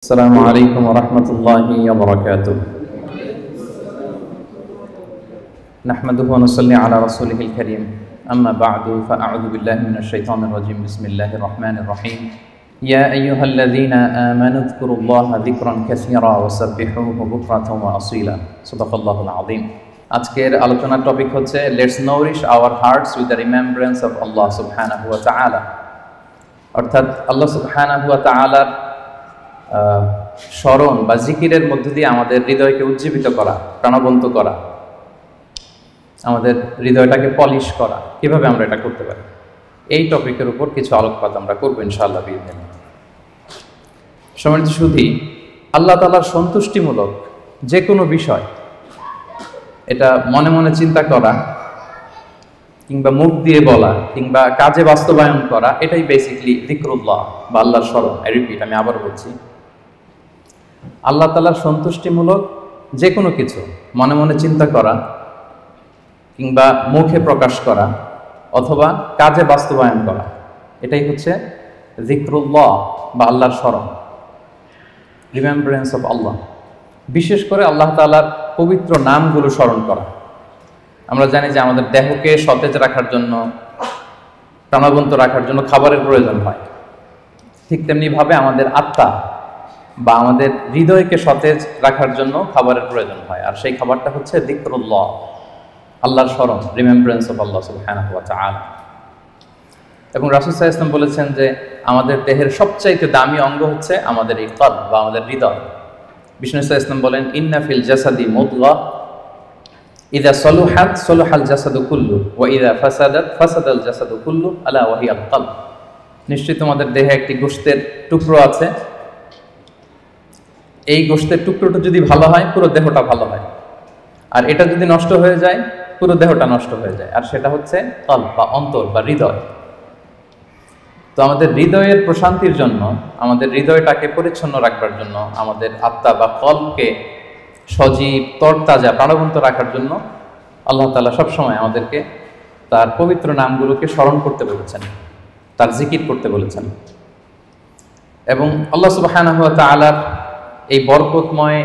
السلام عليكم ورحمة الله وبركاته. نحمده ونصلي على رسوله الكريم. أما بعد فأعوذ بالله من الشيطان الرجيم. بسم الله الرحمن الرحيم. يا أيها الذين آمنوا اذكروا الله ذكرا كثيرا وسبحوه بكرة وأصيلا. صدق الله العظيم. আজকের আলোচনার টপিক হচ্ছে let's nourish our hearts with the remembrance of Allah সুবহানাহু ওয়া তাআলা। অর্থাৎ আল্লাহ সুবহানাহু ওয়া তাআলার স্মরণ বা জিকিরের মধ্য দিয়ে আমাদের হৃদয়কে উজ্জীবিত করা, প্রাণবন্ত করা, আমাদের হৃদয়টাকে পলিশ করা, কিভাবে আমরা এটা করতে পারি, এই টপিকের উপর কিছু আলোকপাত আমরা করবো ইনশাআল্লাহ বিইذنিল্লাহ। সম্মানিত সুধী, আল্লাহ তাআলার সন্তুষ্টিমূলক যে কোনো বিষয় এটা মনে মনে চিন্তা করা কিংবা মুখ দিয়ে বলা কিংবা কাজে বাস্তবায়ন করা, এটাই বেসিক্যালি যিকরুল্লাহ বা আল্লাহর স্মরণ। আমি আবার বলছি, আল্লাহ তাআলার সন্তুষ্টিমূলক যে কোনো কিছু মনে মনে চিন্তা করা কিংবা মুখে প্রকাশ করা অথবা কাজে বাস্তবায়ন করা, এটাই হচ্ছে যিকরুল্লাহ বা আল্লাহর স্মরণ, রিমেম্ব্রেন্স অফ আল্লাহ। বিশেষ করে আল্লাহ তাআলার পবিত্র নামগুলো স্মরণ করা। আমরা জানি যে আমাদের দেহকে সতেজ রাখার জন্য, প্রাণবন্ত রাখার জন্য খাবারের প্রয়োজন হয়। ঠিক তেমনিভাবে আমাদের আত্মা বা আমাদের হৃদয়কে সতেজ রাখার জন্য খাবারের প্রয়োজন হয়, আর সেই খাবারটা হচ্ছে যিকরুল্লাহ, আল্লাহর স্মরণ, রিমেম্ব্রেন্স অফ আল্লাহ সুবহানাহু ওয়া তাআলা। এবং রাসূল সাল্লাল্লাহু আলাইহি ওয়াসাল্লাম বলেছেন যে আমাদের দেহের সবচাইতে দামি অঙ্গ হচ্ছে আমাদের এই কলব বা আমাদের হৃদয়। বিষ্ণু সাল্লাল্লাহু আলাইহি ওয়াসাল্লাম বলেন, ইন্না ফিল জাসাদি মুদগাহ ইযা সালুহাত সালুহাল জাসাদু কুল্লু ওয়া ইযা ফাসাদাত ফাসাদাল জাসাদু কুল্লু আলা ওয়া হিয়াল কলব। নিশ্চয়ই তোমাদের দেহে একটি গোশতের টুকরো আছে, এই গোশতের টুকরোটা যদি ভালো হয় পুরো দেহটা ভালো হয়, আর এটা যদি নষ্ট হয়ে যায় পুরো দেহটা নষ্ট হয়ে যায়, আর সেটা হচ্ছে কলব বা অন্তর বা হৃদয়। তো আমাদের হৃদয়ের প্রশান্তির জন্য, আমাদের হৃদয়টাকে পরিচ্ছন্ন রাখবার জন্য, আমাদের আত্মা বা কলবকে সজীব তরতাজা প্রাণবন্ত রাখার জন্য আল্লাহ তাআলা সবসময় আমাদেরকে তার পবিত্র নামগুলোকে স্মরণ করতে বলেছেন, তার জিকির করতে বলেছেন। এবং আল্লাহ সুবহানাহু ওয়া তাআলার এই বরকতময়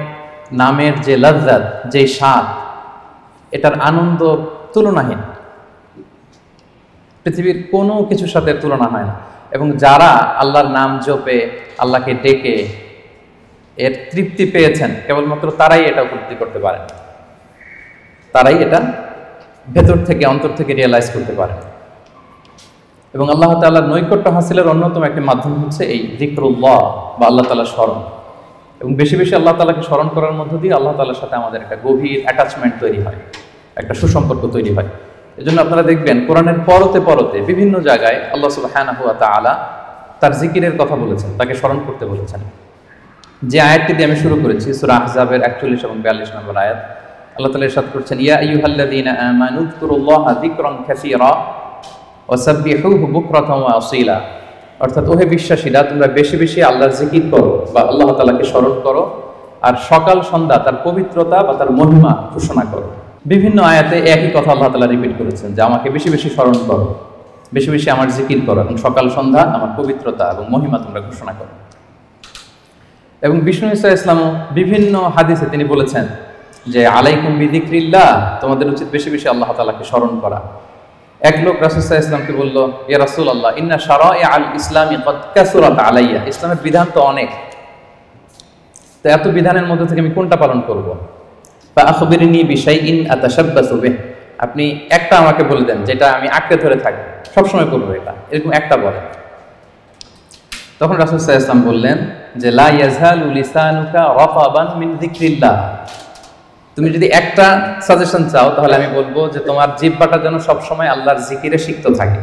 নামের যে লজ্জাত, যে স্বাদ, এটার আনন্দ তুলনাহীন, পৃথিবীর কোনো কিছুর সাথে তুলনা হয় না। এবং যারা আল্লাহর নাম জপে, আল্লাহকে ডেকে এর তৃপ্তি পেয়েছেন, কেবলমাত্র তারাই এটা উপলব্ধি করতে পারেন, তারাই এটা ভেতর থেকে, অন্তর থেকে রিয়েলাইজ করতে পারেন। এবং আল্লাহ তাআলার নৈকট্য হাসিলের অন্যতম একটি মাধ্যম হচ্ছে এই যিকরুল্লাহ বা আল্লাহ তাআলার স্মরণ। এবং বেশি বেশি আল্লাহ তাআলাকে স্মরণ করার মধ্য দিয়ে আল্লাহ তাআলার সাথে আমাদের একটা গভীর অ্যাটাচমেন্ট তৈরি হয়, একটা সুসম্পর্ক তৈরি হয়। এজন্য আপনারা দেখবেন কোরআনের পরতে পরতে বিভিন্ন জায়গায় আল্লাহ সুবহানাহু ওয়া তাআলা তার জিকিরের কথা বলেছেন, তাকে স্মরণ করতে বলেছেন। যে আয়াতটি দিয়ে আমি শুরু করেছি, সূরা আহজাবের 41 এবং 42 নম্বর আয়াত, আল্লাহ তাআলা ইরশাদ করছেন, ইয়া আইয়ুহাল্লাযীনা আমানু যকুরুল্লাহা যিকরান কাসীরা ওয়া সাব্বিহুহু বুকরাতান ওয়া আসীলা। অর্থাৎ ওহে বিশ্বাসীরা, তোমরা বেশি বেশি আল্লাহর জিকির করো বা আল্লাহ তাআলাকে স্মরণ করো, আর সকাল সন্ধ্যা তার পবিত্রতা বা তার মহিমা ঘোষণা করো। বিভিন্ন আয়াতে একই কথা আল্লাহ তাআলা রিপিট করেছেন যে আমাকে বেশি বেশি স্মরণ করো, বেশি বেশি আমার জিকির করো, এবং সকাল সন্ধ্যা আমার পবিত্রতা এবং মহিমা তোমরা ঘোষণা করো। এবং বিষ্ণু ঈসা ইসলামও বিভিন্ন হাদিসে তিনি বলেছেন যে আলাইকুম বিযিকরিল্লাহ, তোমাদের উচিত বেশি বেশি আল্লাহ তাআলাকে স্মরণ করা। এক লোক রাসূল সাল্লাল্লাহু আলাইহি ওয়াসাল্লামকে বলল, ইয়া রাসূলুল্লাহ, ইন্না শারাইআল ইসলামি ক্বাদ কাসুরাত আলাইয়া, ইসলামের বিধান তো অনেক, তো এত বিধানের মধ্যে থেকে আমি কোনটা পালন করব? ফা আখবিরনি বিশাইইন আতাশাব্বাসু বিহ, আপনি একটা আমাকে বলে দেন যেটা আমি আঁকড়ে ধরে থাকব, সবসময় করবো এটা, এরকম একটা বলেন। তখন রাসূল সাল্লাল্লাহু আলাইহি ওয়াসাল্লাম বললেন যে লা ইয়াযহালু লিসানুকা রাতাবান মিন যিকরিল্লাহ, তুমি যদি একটা সাজেশন চাও তাহলে আমি বলবো যে তোমার জিহ্বাটা যেন সবসময় আল্লাহর জিকিরে সিক্ত থাকে।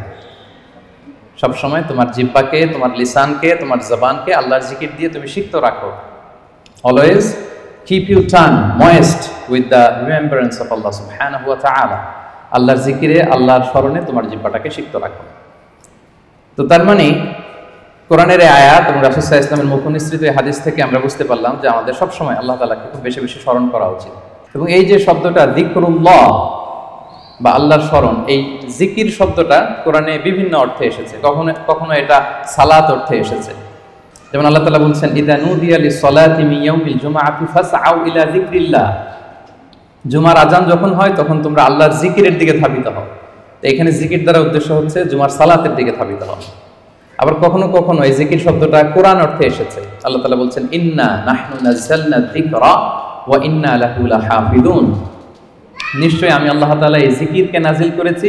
সবসময় তোমার জিহ্বাকে, তোমার লিসানকে, তোমার জবানকে আল্লাহর জিকির দিয়ে তুমি সিক্ত রাখো। Always keep you tongue moist with the remembrance of Allah সুবহানাহু ওয়া তাআলা, আল্লাহর জিকিরে, আল্লাহর স্মরণে তোমার জিহ্বাটাকে সিক্ত রাখো। তো তার মানে কোরআনের এই আয়াত এবং রাসূল সাল্লাল্লাহু আলাইহি ওয়াসাল্লামের মুখনিসৃত এই হাদিস থেকে আমরা বুঝতে পারলাম যে আমাদের সবসময় আল্লাহ তাআলাকে খুব বেশি বেশি স্মরণ করা উচিত। এবং এই যে শব্দটা যিকরুল্লাহ বা আল্লাহর স্মরণ, এই জিকির শব্দটা কোরআনে বিভিন্ন অর্থে এসেছে। কখনো কখনো এটা সালাত অর্থে এসেছে, যেমন আল্লাহ তাআলা বলছেন, ইযা নুদিয়া লিস-সালাতি মিন ইয়াউমিল জুমআতি ফাসআউ ইলা যিকরিল্লাহ। জুমার আজান যখন হয় তখন তোমরা আল্লাহর জিকিরের দিকে ধাবিত হও। তো এখানে জিকির দ্বারা উদ্দেশ্য হচ্ছে জুমার সালাতের দিকে ধাবিত হও। আবার কখনো কখনো এই জিকির শব্দটা কোরআন অর্থে এসেছে। আল্লাহ তাআলা বলছেন, ইন্না নাহনু নাযালনা যিকরা ওয়া ইন্না লাহু লাহাফিজুন। নিশ্চয়ই আমি আল্লাহ তাআলা এই জিকিরকে নাজিল করেছি,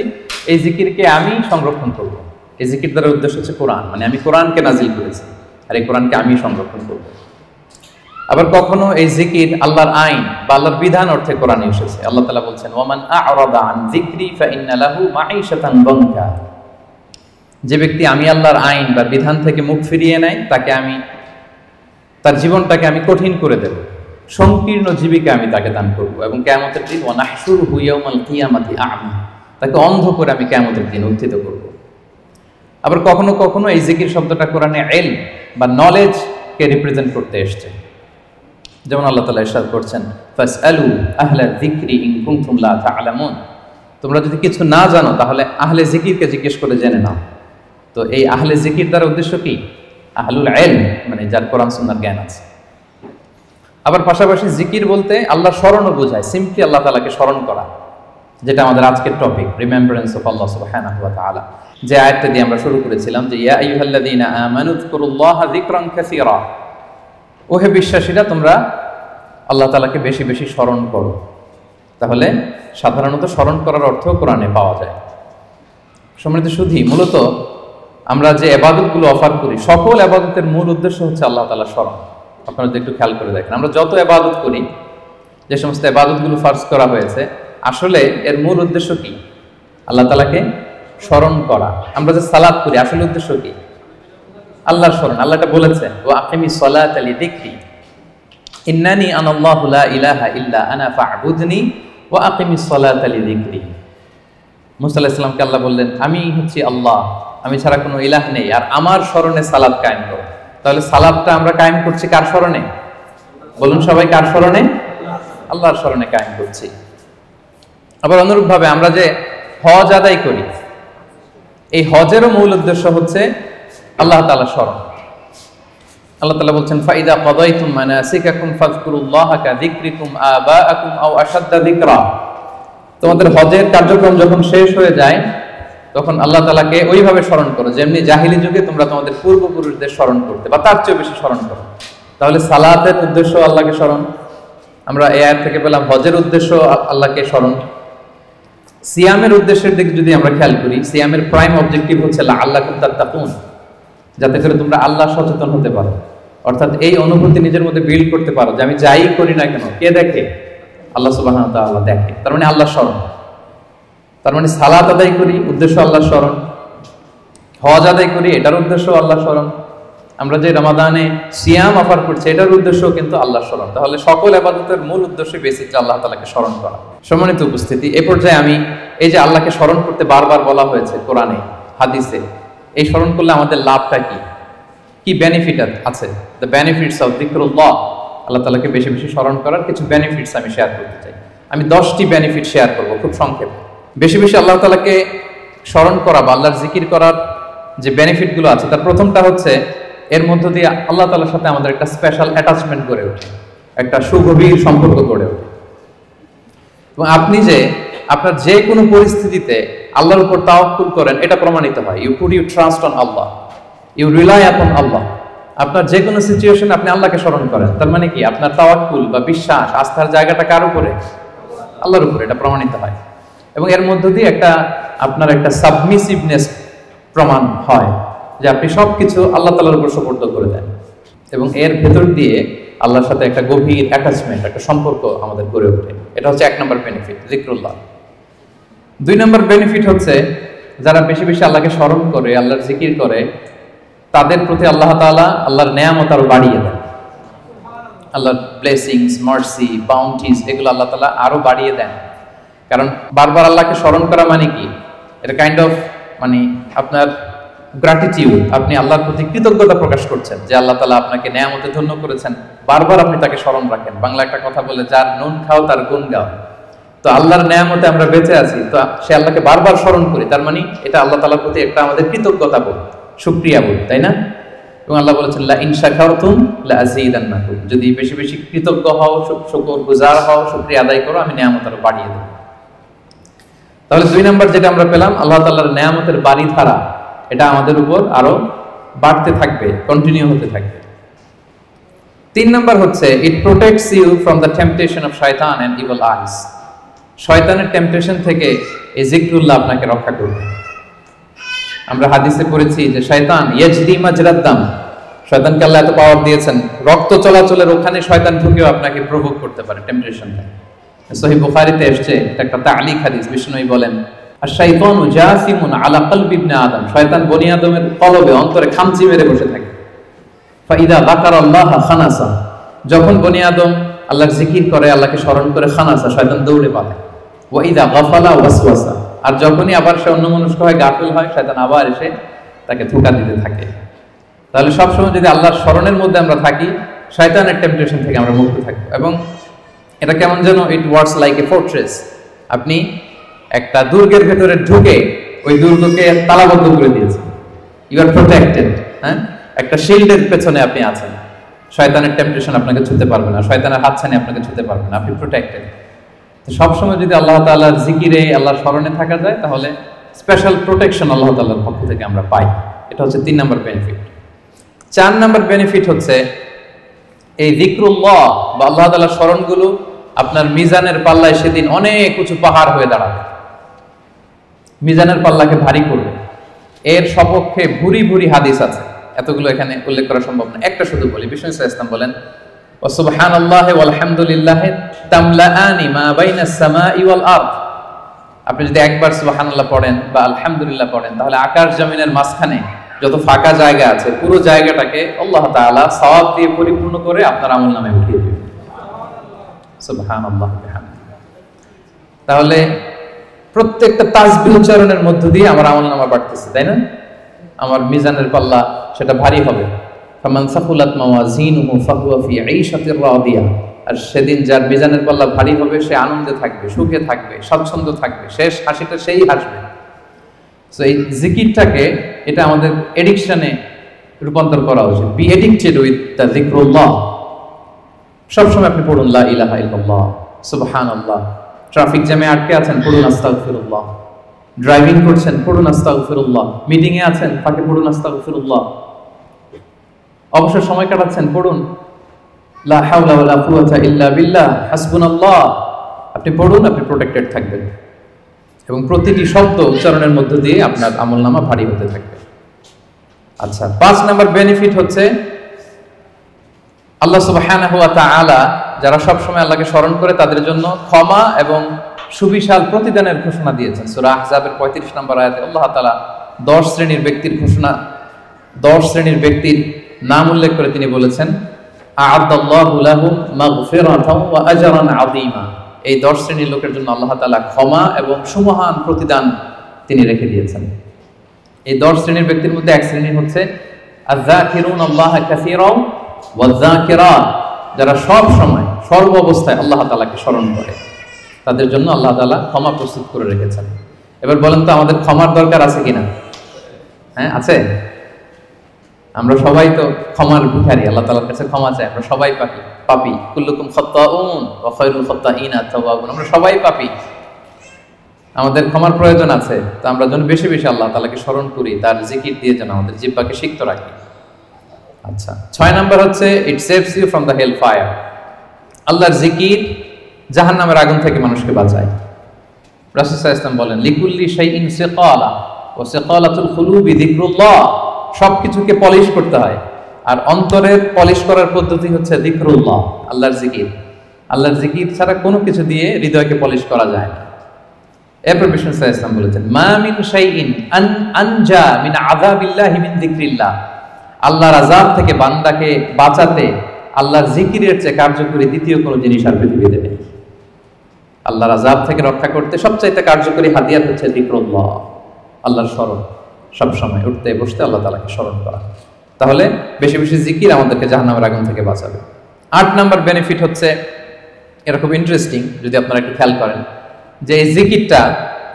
এই জিকিরকে আমি সংরক্ষণ করব। এই জিকির দ্বারা উদ্দেশ্য হচ্ছে কোরআন, মানে আমি কোরআনকে নাজিল করেছি আর এই কোরআনকে আমি সংরক্ষণ করব। আবার কখনো এই জিকির আল্লাহর আইন বা আল্লাহর বিধান অর্থে কোরআনে এসেছে। আল্লাহ তাআলা বলছেন, ওয়ামান আ'রাদা আন যিকরি ফাইন্না লাহু মাঈশাতান দানকা। যে ব্যক্তি আমি আল্লাহর আইন বা বিধান থেকে মুখ ফিরিয়ে নেয় তাকে আমি তার জীবনটাকে আমি কঠিন করে দেব, সংকীর্ণ জীবিকা আমি তাকে দান করব এবং কিয়ামতের দিন ওয়া নাহশুরুহু ইয়াওমাল কিয়ামাতি আ'মা, তাকে অন্ধ করে আমি কিয়ামতের দিন উত্থিত করব। আবার কখনো কখনো এই জিকির শব্দটা কোরআনে ইলম বা নলেজ কে রিপ্রেজেন্ট করতে এসেছে। যেমন আল্লাহ তাআলা ইরশাদ করছেন, ফাসআলু আহলা যিকরি ইন কুনতুম লা তা'লামুন। তোমরা যদি কিছু না জানো তাহলে আহলে জিকিরকে জিজ্ঞেস করে জেনে নাও। তো এই আহলে জিকির দ্বারা উদ্দেশ্য কি? আহলুল ইলম, মানে যার কোরআন সুন্নাহর জ্ঞান আছে। আবার পাশাপাশি জিকির বলতে আল্লাহর স্মরণও বোঝায়, সিম্পলি আল্লাহ তাআলাকে স্মরণ করা, যেটা আমাদের আজকের টপিক, রিমেম্বারেন্স অফ আল্লাহ সুবহানাহু ওয়া তাআলা। যে আয়াতটা দিয়ে আমরা শুরু করেছিলাম যে ইয়া আইয়ুহাল্লাযীনা আমানু যকুরুল্লাহা যিকরান কাসীরা। ওহে বিশ্বাসীরা, তোমরা আল্লাহ তাআলাকে বেশি বেশি স্মরণ করো। তাহলে সাধারণত স্মরণ করার অর্থ কোরআনে পাওয়া যায়। সম্মানিত সুধী, মূলত আমরা যে ইবাদতগুলো অফার করি সকল ইবাদতের মূল উদ্দেশ্য হচ্ছে আল্লাহ তাআলার স্মরণ। আপনারা যদি একটু খেয়াল করে দেখেন, আমরা যত ইবাদত করি, যে সমস্ত ইবাদতগুলো ফারজ করা হয়েছে, আসলে এর মূল উদ্দেশ্য কি? আল্লাহ তাআলাকে স্মরণ করা। আমরা যে সালাত করি আসলে উদ্দেশ্য কি? আল্লাহর স্মরণ। আল্লাহ এটা বলেছেন, ওয়া আকিমিস সালাতা লিযিকরি ইন্নানি আনাল্লাহু লা ইলাহা ইল্লা আনা ফা'বুদনি ওয়া আকিমিস সালাতা লিযিকরি। মুসা আলাইহিস সালামকে আল্লাহ বললেন, আমি হচ্ছি আল্লাহ, আমি ছাড়া কোনো ইলাহ নেই, আর আমার স্মরণে সালাত কায়েম করো। তাহলে সালাতটা আমরা কায়েম করছি কার স্মরণে? বলুন সবাই, কার স্মরণে? আল্লাহর স্মরণে কায়েম করছি। আবার অনুরূপভাবে আমরা যে হজ আদায় করি, এই হজেরও মূল উদ্দেশ্য হচ্ছে আল্লাহ তাআলার স্মরণ। আল্লাহ তাআলা বলছেন, ফাইদা কাদাইতুম মানাসিকাকুম ফাযকুরুল্লাহা কাযিকরিকুম আবাআকুম আও আশাদ্দা যিকরা। তোমাদের হজের কার্যক্রম যখন শেষ হয়ে যায় তখন আল্লাহ তাআলাকে ওইভাবে স্মরণ করো যেমনি জাহিলি যুগে তোমরা তোমাদের পূর্বপুরুষদের স্মরণ করতে, বা তার চেয়ে বেশি স্মরণ করো। তাহলে সালাতের উদ্দেশ্য আল্লাহকে স্মরণ, আমরা এই আয়াত থেকে পেলাম হজের উদ্দেশ্য আল্লাহকে স্মরণ। সিয়ামের উদ্দেশ্যের দিকে যদি আমরা খেয়াল করি, সিয়ামের প্রাইম অবজেক্টিভ হচ্ছে লাআল্লাকুম তাত্তাকুন, যাতে করে তোমরা আল্লাহ সচেতন হতে পারো। অর্থাৎ এই অনুভূতি নিজের মধ্যে বিল্ড করতে পারো যে আমি যাই করি না কেন কে দেখে? আল্লাহ সুবহানাহু ওয়া তাআলা দেখে। তার মানে আল্লাহ স্মরণ। তার মানে সালাত আদায় করি, উদ্দেশ্য আল্লাহ স্মরণ। হজ আদায় করি, এটার উদ্দেশ্য আল্লাহ স্মরণ। আমরা যে রমাদানে সিয়াম অফার করছি, এটার উদ্দেশ্য কিন্তু আল্লাহ স্মরণ। তাহলে সকল ইবাদতের মূল উদ্দেশ্য বেসিকলি আল্লাহ তাআলাকে স্মরণ করা। সম্মানিত উপস্থিতি, এই পর্যায়ে আমি এই যে আল্লাহকে স্মরণ করতে বারবার বলা হয়েছে কোরআনে হাদিসে, এই স্মরণ করলে আমাদের লাভটা কি, কি বেনিফিট আছে? দ্য বেনিফিটস অফ যিকরুল্লাহ, আল্লাহ তাআলাকে বেশি বেশি স্মরণ করার কিছু বেনিফিটস আমি শেয়ার করতে চাই। আমি 10টি বেনিফিট শেয়ার করব খুব সংক্ষেপে। বেশি বেশি আল্লাহ তাআলাকে স্মরণ করা বা আল্লাহর জিকির করার যে বেনিফিটগুলো আছে, তার প্রথমটা হচ্ছে এর মধ্য দিয়ে আল্লাহ তাআলার সাথে আমাদের একটা স্পেশাল অ্যাটাচমেন্ট গড়ে ওঠে, একটা সুগভীর সম্পর্ক গড়ে ওঠে। এবং আপনি যে আপনার যে কোনো পরিস্থিতিতে আল্লাহর উপর তাওয়াক্কুল করেন, এটা প্রমাণিত হয়। You put you trust on Allah, you rely upon Allah. আপনার যে কোনো সিচুয়েশনে আপনি আল্লাহকে স্মরণ করেন, তার মানে কি আপনার তাওয়াক্কুল বা বিশ্বাস, আস্থার জায়গাটা কার উপরে? আল্লাহর উপরে, এটা প্রমাণিত হয়। এবং এর মধ্য দিয়ে আপনার একটা সাবমিসিভনেস প্রমাণ হয়, যে আপনি সবকিছু আল্লাহ তাআলার উপর সুপর্দ করে দেন। এবং এর ভেতর দিয়ে আল্লাহর সাথে একটা গভীর অ্যাটাচমেন্ট, একটা সম্পর্ক আমাদের গড়ে ওঠে। এটা হচ্ছে 1 নম্বর বেনিফিট, যিকরুল্লাহ। 2 নম্বর বেনিফিট হচ্ছে যারা বেশি বেশি আল্লাহকে স্মরণ করে, আল্লাহর জিকির করে, তাদের প্রতি আল্লাহ তাআলা আল্লাহর নেয়ামত আরো বাড়িয়ে দেন। আল্লাহর ব্লেসিংস, মার্সি, বাউন্টিজ, এগুলো আল্লাহ তাআলা আরো বাড়িয়ে দেন। কারণ বারবার আল্লাহকে স্মরণ করা মানে কি? এটা কাইন্ড অফ মানে আপনার গ্র্যাটিটিউড, আপনি আল্লাহর প্রতি কৃতজ্ঞতা প্রকাশ করছেন যে আল্লাহ তাআলা আপনাকে নেয়ামতে ধন্য করেছেন। বারবার আপনি তাকে স্মরণ রাখেন। বাংলা একটা কথা বলে, যার নুন খাও তার গুণ গাও। তো আল্লাহর নেয়ামতে আমরা বেঁচে আছি, তো সে আল্লাহকে বারবার স্মরণ করি, তার মানে এটা আল্লাহ তাআলার প্রতি একটা আমাদের কৃতজ্ঞতা বোধ, শুকরিয়া বোধ, তাই না? এবং আল্লাহ বলেছেন লা ইন শাকারতুম লা আযীদান্নাকুম, যদি বেশি বেশি কৃতজ্ঞ হও, শুকরগুজার হও, শুকরিয়া আদায় করো, আমি নিয়ামত আরো বাড়িয়ে দেব। তাহলে 2 নাম্বার যেটা আমরা পেলাম, আল্লাহ তাআলার নিয়ামতের বাড়িধারা এটা আমাদের উপর আরো বাড়তে থাকবে, কন্টিনিউ হতে থাকবে। 3 নাম্বার হচ্ছে it protects you from the temptation of শয়তান এন্ড ইভিল আইস। শয়তানের টেম্পটেশন থেকে এই জিকরুল্লাহ আপনাকে রক্ষা করবে। আমরা হাদিসে পড়েছি যে শয়তান ইয়াজরি মাজরাদ দাম, শয়তানকে আল্লাহ এত পাওয়ার দিয়েছেন, রক্ত চলাচলের ওখানে শয়তান ঢুকেও আপনাকে প্রভোগ করতে পারে, টেম্পটেশন দেয়। সহিহ বুখারীতে এসেছে একটা তা'লিক হাদিস, বিষ্ণুই বলেন আশ-শাইতানু জাসিমুন আলা কলবি ইবনে আদম, শয়তান বনি আদমের কলবে, অন্তরে খামচি মেরে বসে থাকে। ফাইদা যাকারাল্লাহ খানাসা, যখন বনি আদম আল্লাহর জিকির করে, আল্লাহকে স্মরণ করে, খানাসা শয়তান দৌড়ে পালায়। ওয়া ইদা গাফালা ওয়াসওয়াসা, আর যখনই আবার সে অন্যমনস্ক হয়, গাফিল হয়, শয়তান আবার এসে তাকে ধোঁকা দিতে থাকে। তাহলে সবসময় যদি আল্লাহর স্মরণের মধ্যে আমরা থাকি, শয়তানের টেম্পটেশন থেকে আমরা মুক্ত থাকবো। এবং এটা কেমন যেন it works like a fortress. আপনি একটা দুর্গের ভেতরে ঢুকে ওই দুর্গকে তালাবদ্ধ করে দিয়েছেন, ইউ আর প্রোটেক্টেড। হ্যাঁ, একটা শিল্ডের পেছনে আপনি আছেন, শয়তানের টেম্পটেশন আপনাকে ছুঁতে পারবে না, শয়তানের হাতছানি আপনাকে ছুঁতে পারবে না, আপনি প্রোটেক্টেড। তো সবসময় যদি আল্লাহ তাআলার জিকিরে, আল্লাহর স্মরণে থাকা যায়, তাহলে স্পেশাল প্রোটেকশন আল্লাহ তাআলার পক্ষ থেকে আমরা পাই। এটা হচ্ছে 3 নাম্বার বেনিফিট। 4 নাম্বার বেনিফিট হচ্ছে এই যিকরুল্লাহ বা আল্লাহ তাআলার স্মরণগুলো আপনার মিজানের পাল্লায় সেদিন অনেক উঁচু পাহাড় হয়ে দাঁড়াবে, মিজানের পাল্লাকে ভারী করবে। এর সপক্ষে ভুরি ভুরি হাদিস আছে, এতগুলো এখানে উল্লেখ করা সম্ভব না, একটা শুধু বলি। বিষ্ণু সাল্লাল্লাহু আলাইহি ওয়াসাল্লাম বলেন ওয়া সুবহানাল্লাহি ওয়াল হামদুলিল্লাহি তামলাআনি মা বাইনাস সামাই ওয়াল আরদ। আপনি যদি একবার সুবহানাল্লাহ পড়েন বা আলহামদুলিল্লাহ পড়েন, তাহলে আকাশ জমিনের মাঝখানে যত ফাঁকা জায়গা আছে, পুরো জায়গাটাকে আল্লাহ তাআলা সওয়াব দিয়ে পরিপূর্ণ করে আপনার আমলনামায় উঠিয়ে দিবেন। সুবহানাল্লাহ বিহামদিহি। তাহলে প্রত্যেকটা তাসবিহ উচ্চারণের মধ্য দিয়ে আমার আমলনামা বাড়তেছে, তাই না? আমার মিজানের পাল্লা সেটা ভারী হবে। ফামান সাকুলাত মাওয়াজিনুহু ফাহুয়া ফি ঈশাতির রাদিয়া। আর সেদিন যার মিজানের পাল্লা ভারী হবে, সে আনন্দে থাকবে, সুখে থাকবে, স্বাচ্ছন্দ্য থাকবে, শেষ হাসিটা সেই হাসবে। সো এই জিকিরটাকে, এটা আমাদের এডিকশনে রূপান্তর করা উচিত। বি এডিক্টেড উইথ দ্য যিকরুল্লাহ। সবসময় আপনি পড়ুন লা ইলাহা ইল্লাল্লাহ, সুবহানাল্লাহ। ট্রাফিক জ্যামে আটকে আছেন, পড়ুন আস্তাগফিরুল্লাহ। ড্রাইভিং করছেন, পড়ুন আস্তাগফিরুল্লাহ। মিটিং এ আছেন, ফাঁকে পড়ুন আস্তাগফিরুল্লাহ। অবসর সময় কাটাচ্ছেন, পড়ুন লা হাওলা ওয়ালা কুওয়াতা ইল্লা বিল্লাহ, হাসবুনাল্লাহ। আপনি পড়ুন, আপনি প্রোটেক্টেড থাকবেন এবং প্রতিটি শব্দ উচ্চারণের মধ্য দিয়ে আপনার আমলনামা ভারী হতে থাকবে। আচ্ছা, 5 নাম্বার বেনিফিট হচ্ছে আল্লাহ সুবহানাহু ওয়া তাআলা যারা সব সময় আল্লাহকে স্মরণ করে, তাদের জন্য ক্ষমা এবং সুবিশাল প্রতিদানের ঘোষণা দিয়েছেন। সূরা আহজাবের 35 নম্বর আয়াতে আল্লাহ তাআলা 10 শ্রেণীর ব্যক্তির ঘোষণা, 10 শ্রেণীর ব্যক্তির নাম উল্লেখ করে তিনি বলেছেন আ'আদাল্লাহু লাহুম মাগফিরাতাও ওয়া আজরান আযীমা। এই 10 শ্রেণীর লোকের জন্য আল্লাহ তাআলা ক্ষমা এবং সুমহান প্রতিদান তিনি রেখে দিয়েছেন। এই 10 শ্রেণীর ব্যক্তির মধ্যে এক শ্রেণী হচ্ছে আয-যাকিরুনাল্লাহা কাসীরা ওয়ায-যাকিরাত, যারা সব সময় সর্ব অবস্থায় আল্লাহ তাআলাকে স্মরণ করে, তাদের জন্য আল্লাহ তাআলা ক্ষমা প্রস্তুত করে রেখেছেন। এবার বলেন তো, আমাদের ক্ষমার দরকার আছে কিনা? হ্যাঁ, আছে। আমরা সবাই তো ক্ষমার ভিখারি, আল্লাহ তাআলার কাছে ক্ষমা চাই। আমরা সবাই পাপী। কুল্লুকুম খাত্তাউন ওয়া খায়রুল খাত্তাইনা তাওয়াবুন। আমরা সবাই পাপী, আমাদের ক্ষমার প্রয়োজন আছে। তো আমরা যেন বেশি বেশি আল্লাহ তাআলাকে স্মরণ করি, তার জিকির দিয়ে যেন আমাদের জিহ্বাকে সিক্ত রাখি। আচ্ছা, 6 নাম্বার হচ্ছে it saves you from the hell fire. আল্লাহর জিকির জাহান্নামের আগুন থেকে মানুষকে বাঁচায়। রাসূল সাল্লাল্লাহু আলাইহি ওয়াসাল্লাম বলেন লিকুল্লি শাইইন সিকালা ওয়া সিকালাতুল কুলুবি যিকরুল্লাহ। সবকিছুকে পলিশ করতে হয়, আর অন্তরের পলিশ করার পদ্ধতি হচ্ছে যিকরুল্লাহ, আল্লাহর জিকির। আল্লাহর জিকির ছাড়া কোনো কিছু দিয়ে হৃদয়কে পলিশ করা যায় না। এরপর বিষ্ণু সাল্লাল্লাহু আলাইহি ওয়াসাল্লাম বলেছেন মা মিন শাইইন আনজা মিন আযাবিল্লাহি মিন যিকরিল্লাহ। আল্লাহর আযাব থেকে বান্দাকে বাঁচাতে আল্লাহর জিকিরের চেয়ে কার্যকরী দ্বিতীয় কোনো জিনিস আর পৃথিবীতে নেই। আল্লাহর আযাব থেকে রক্ষা করতে সবচাইতে কার্যকরী হাতিয়ার হচ্ছে যিকরুল্লাহ, আল্লাহর স্মরণ। সব সময় উঠতে বসতে আল্লাহ তাআলাকে স্মরণ করা। তাহলে বেশি বেশি জিকির আমাদেরকে জাহান্নামের আগুন থেকে বাঁচাবে। 8 নাম্বার বেনিফিট হচ্ছে, এটা খুব ইন্টারেস্টিং যদি আপনারা একটু খেয়াল করেন, যে এই জিকিরটা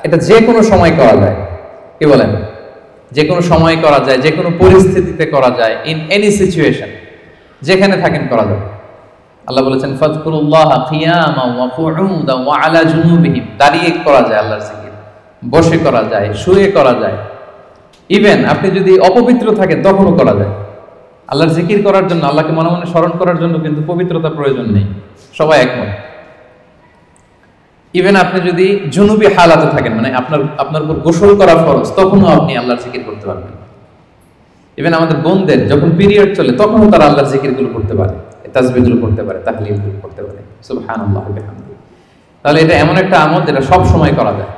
এটা যে কোনো সময় করা যায়। কি বলেন? যে কোনো সময় করা যায়, যে কোনো পরিস্থিতিতে করা যায়, ইন এনি সিচুয়েশন, যেখানে থাকেন করা যাবে। আল্লাহ বলেছেন ফাযকুরুল্লাহা কিয়ামান ওয়া কুউদান ওয়া আলা জুনুবিহিম, দাঁড়িয়ে করা যায় আল্লাহর জিকির, বসে করা যায়, শুয়ে করা যায়, ইভেন আপনি যদি অপবিত্র থাকেন তখনও করা যায়। আল্লাহর জিকির করার জন্য, আল্লাহকে মনে মনে স্মরণ করার জন্য কিন্তু পবিত্রতা প্রয়োজন নেই, সবাই একমত। ইভেন আপনি যদি জুনুবি হালাতে থাকেন, মানে আপনার উপর গোসল করা ফরজ, তখনও আপনি আল্লাহর জিকির করতে পারবেন। ইভেন আমাদের বোনদের যখন পিরিয়ড চলে তখনও তারা আল্লাহর জিকিরগুলো করতে পারে, তাসবিহগুলো করতে পারে, তাহলিলগুলো করতে পারে, সুবহানাল্লাহ ওয়া বিহামদিহি। তাহলে এটা এমন একটা আমল যেটা সব সময় করা যায়,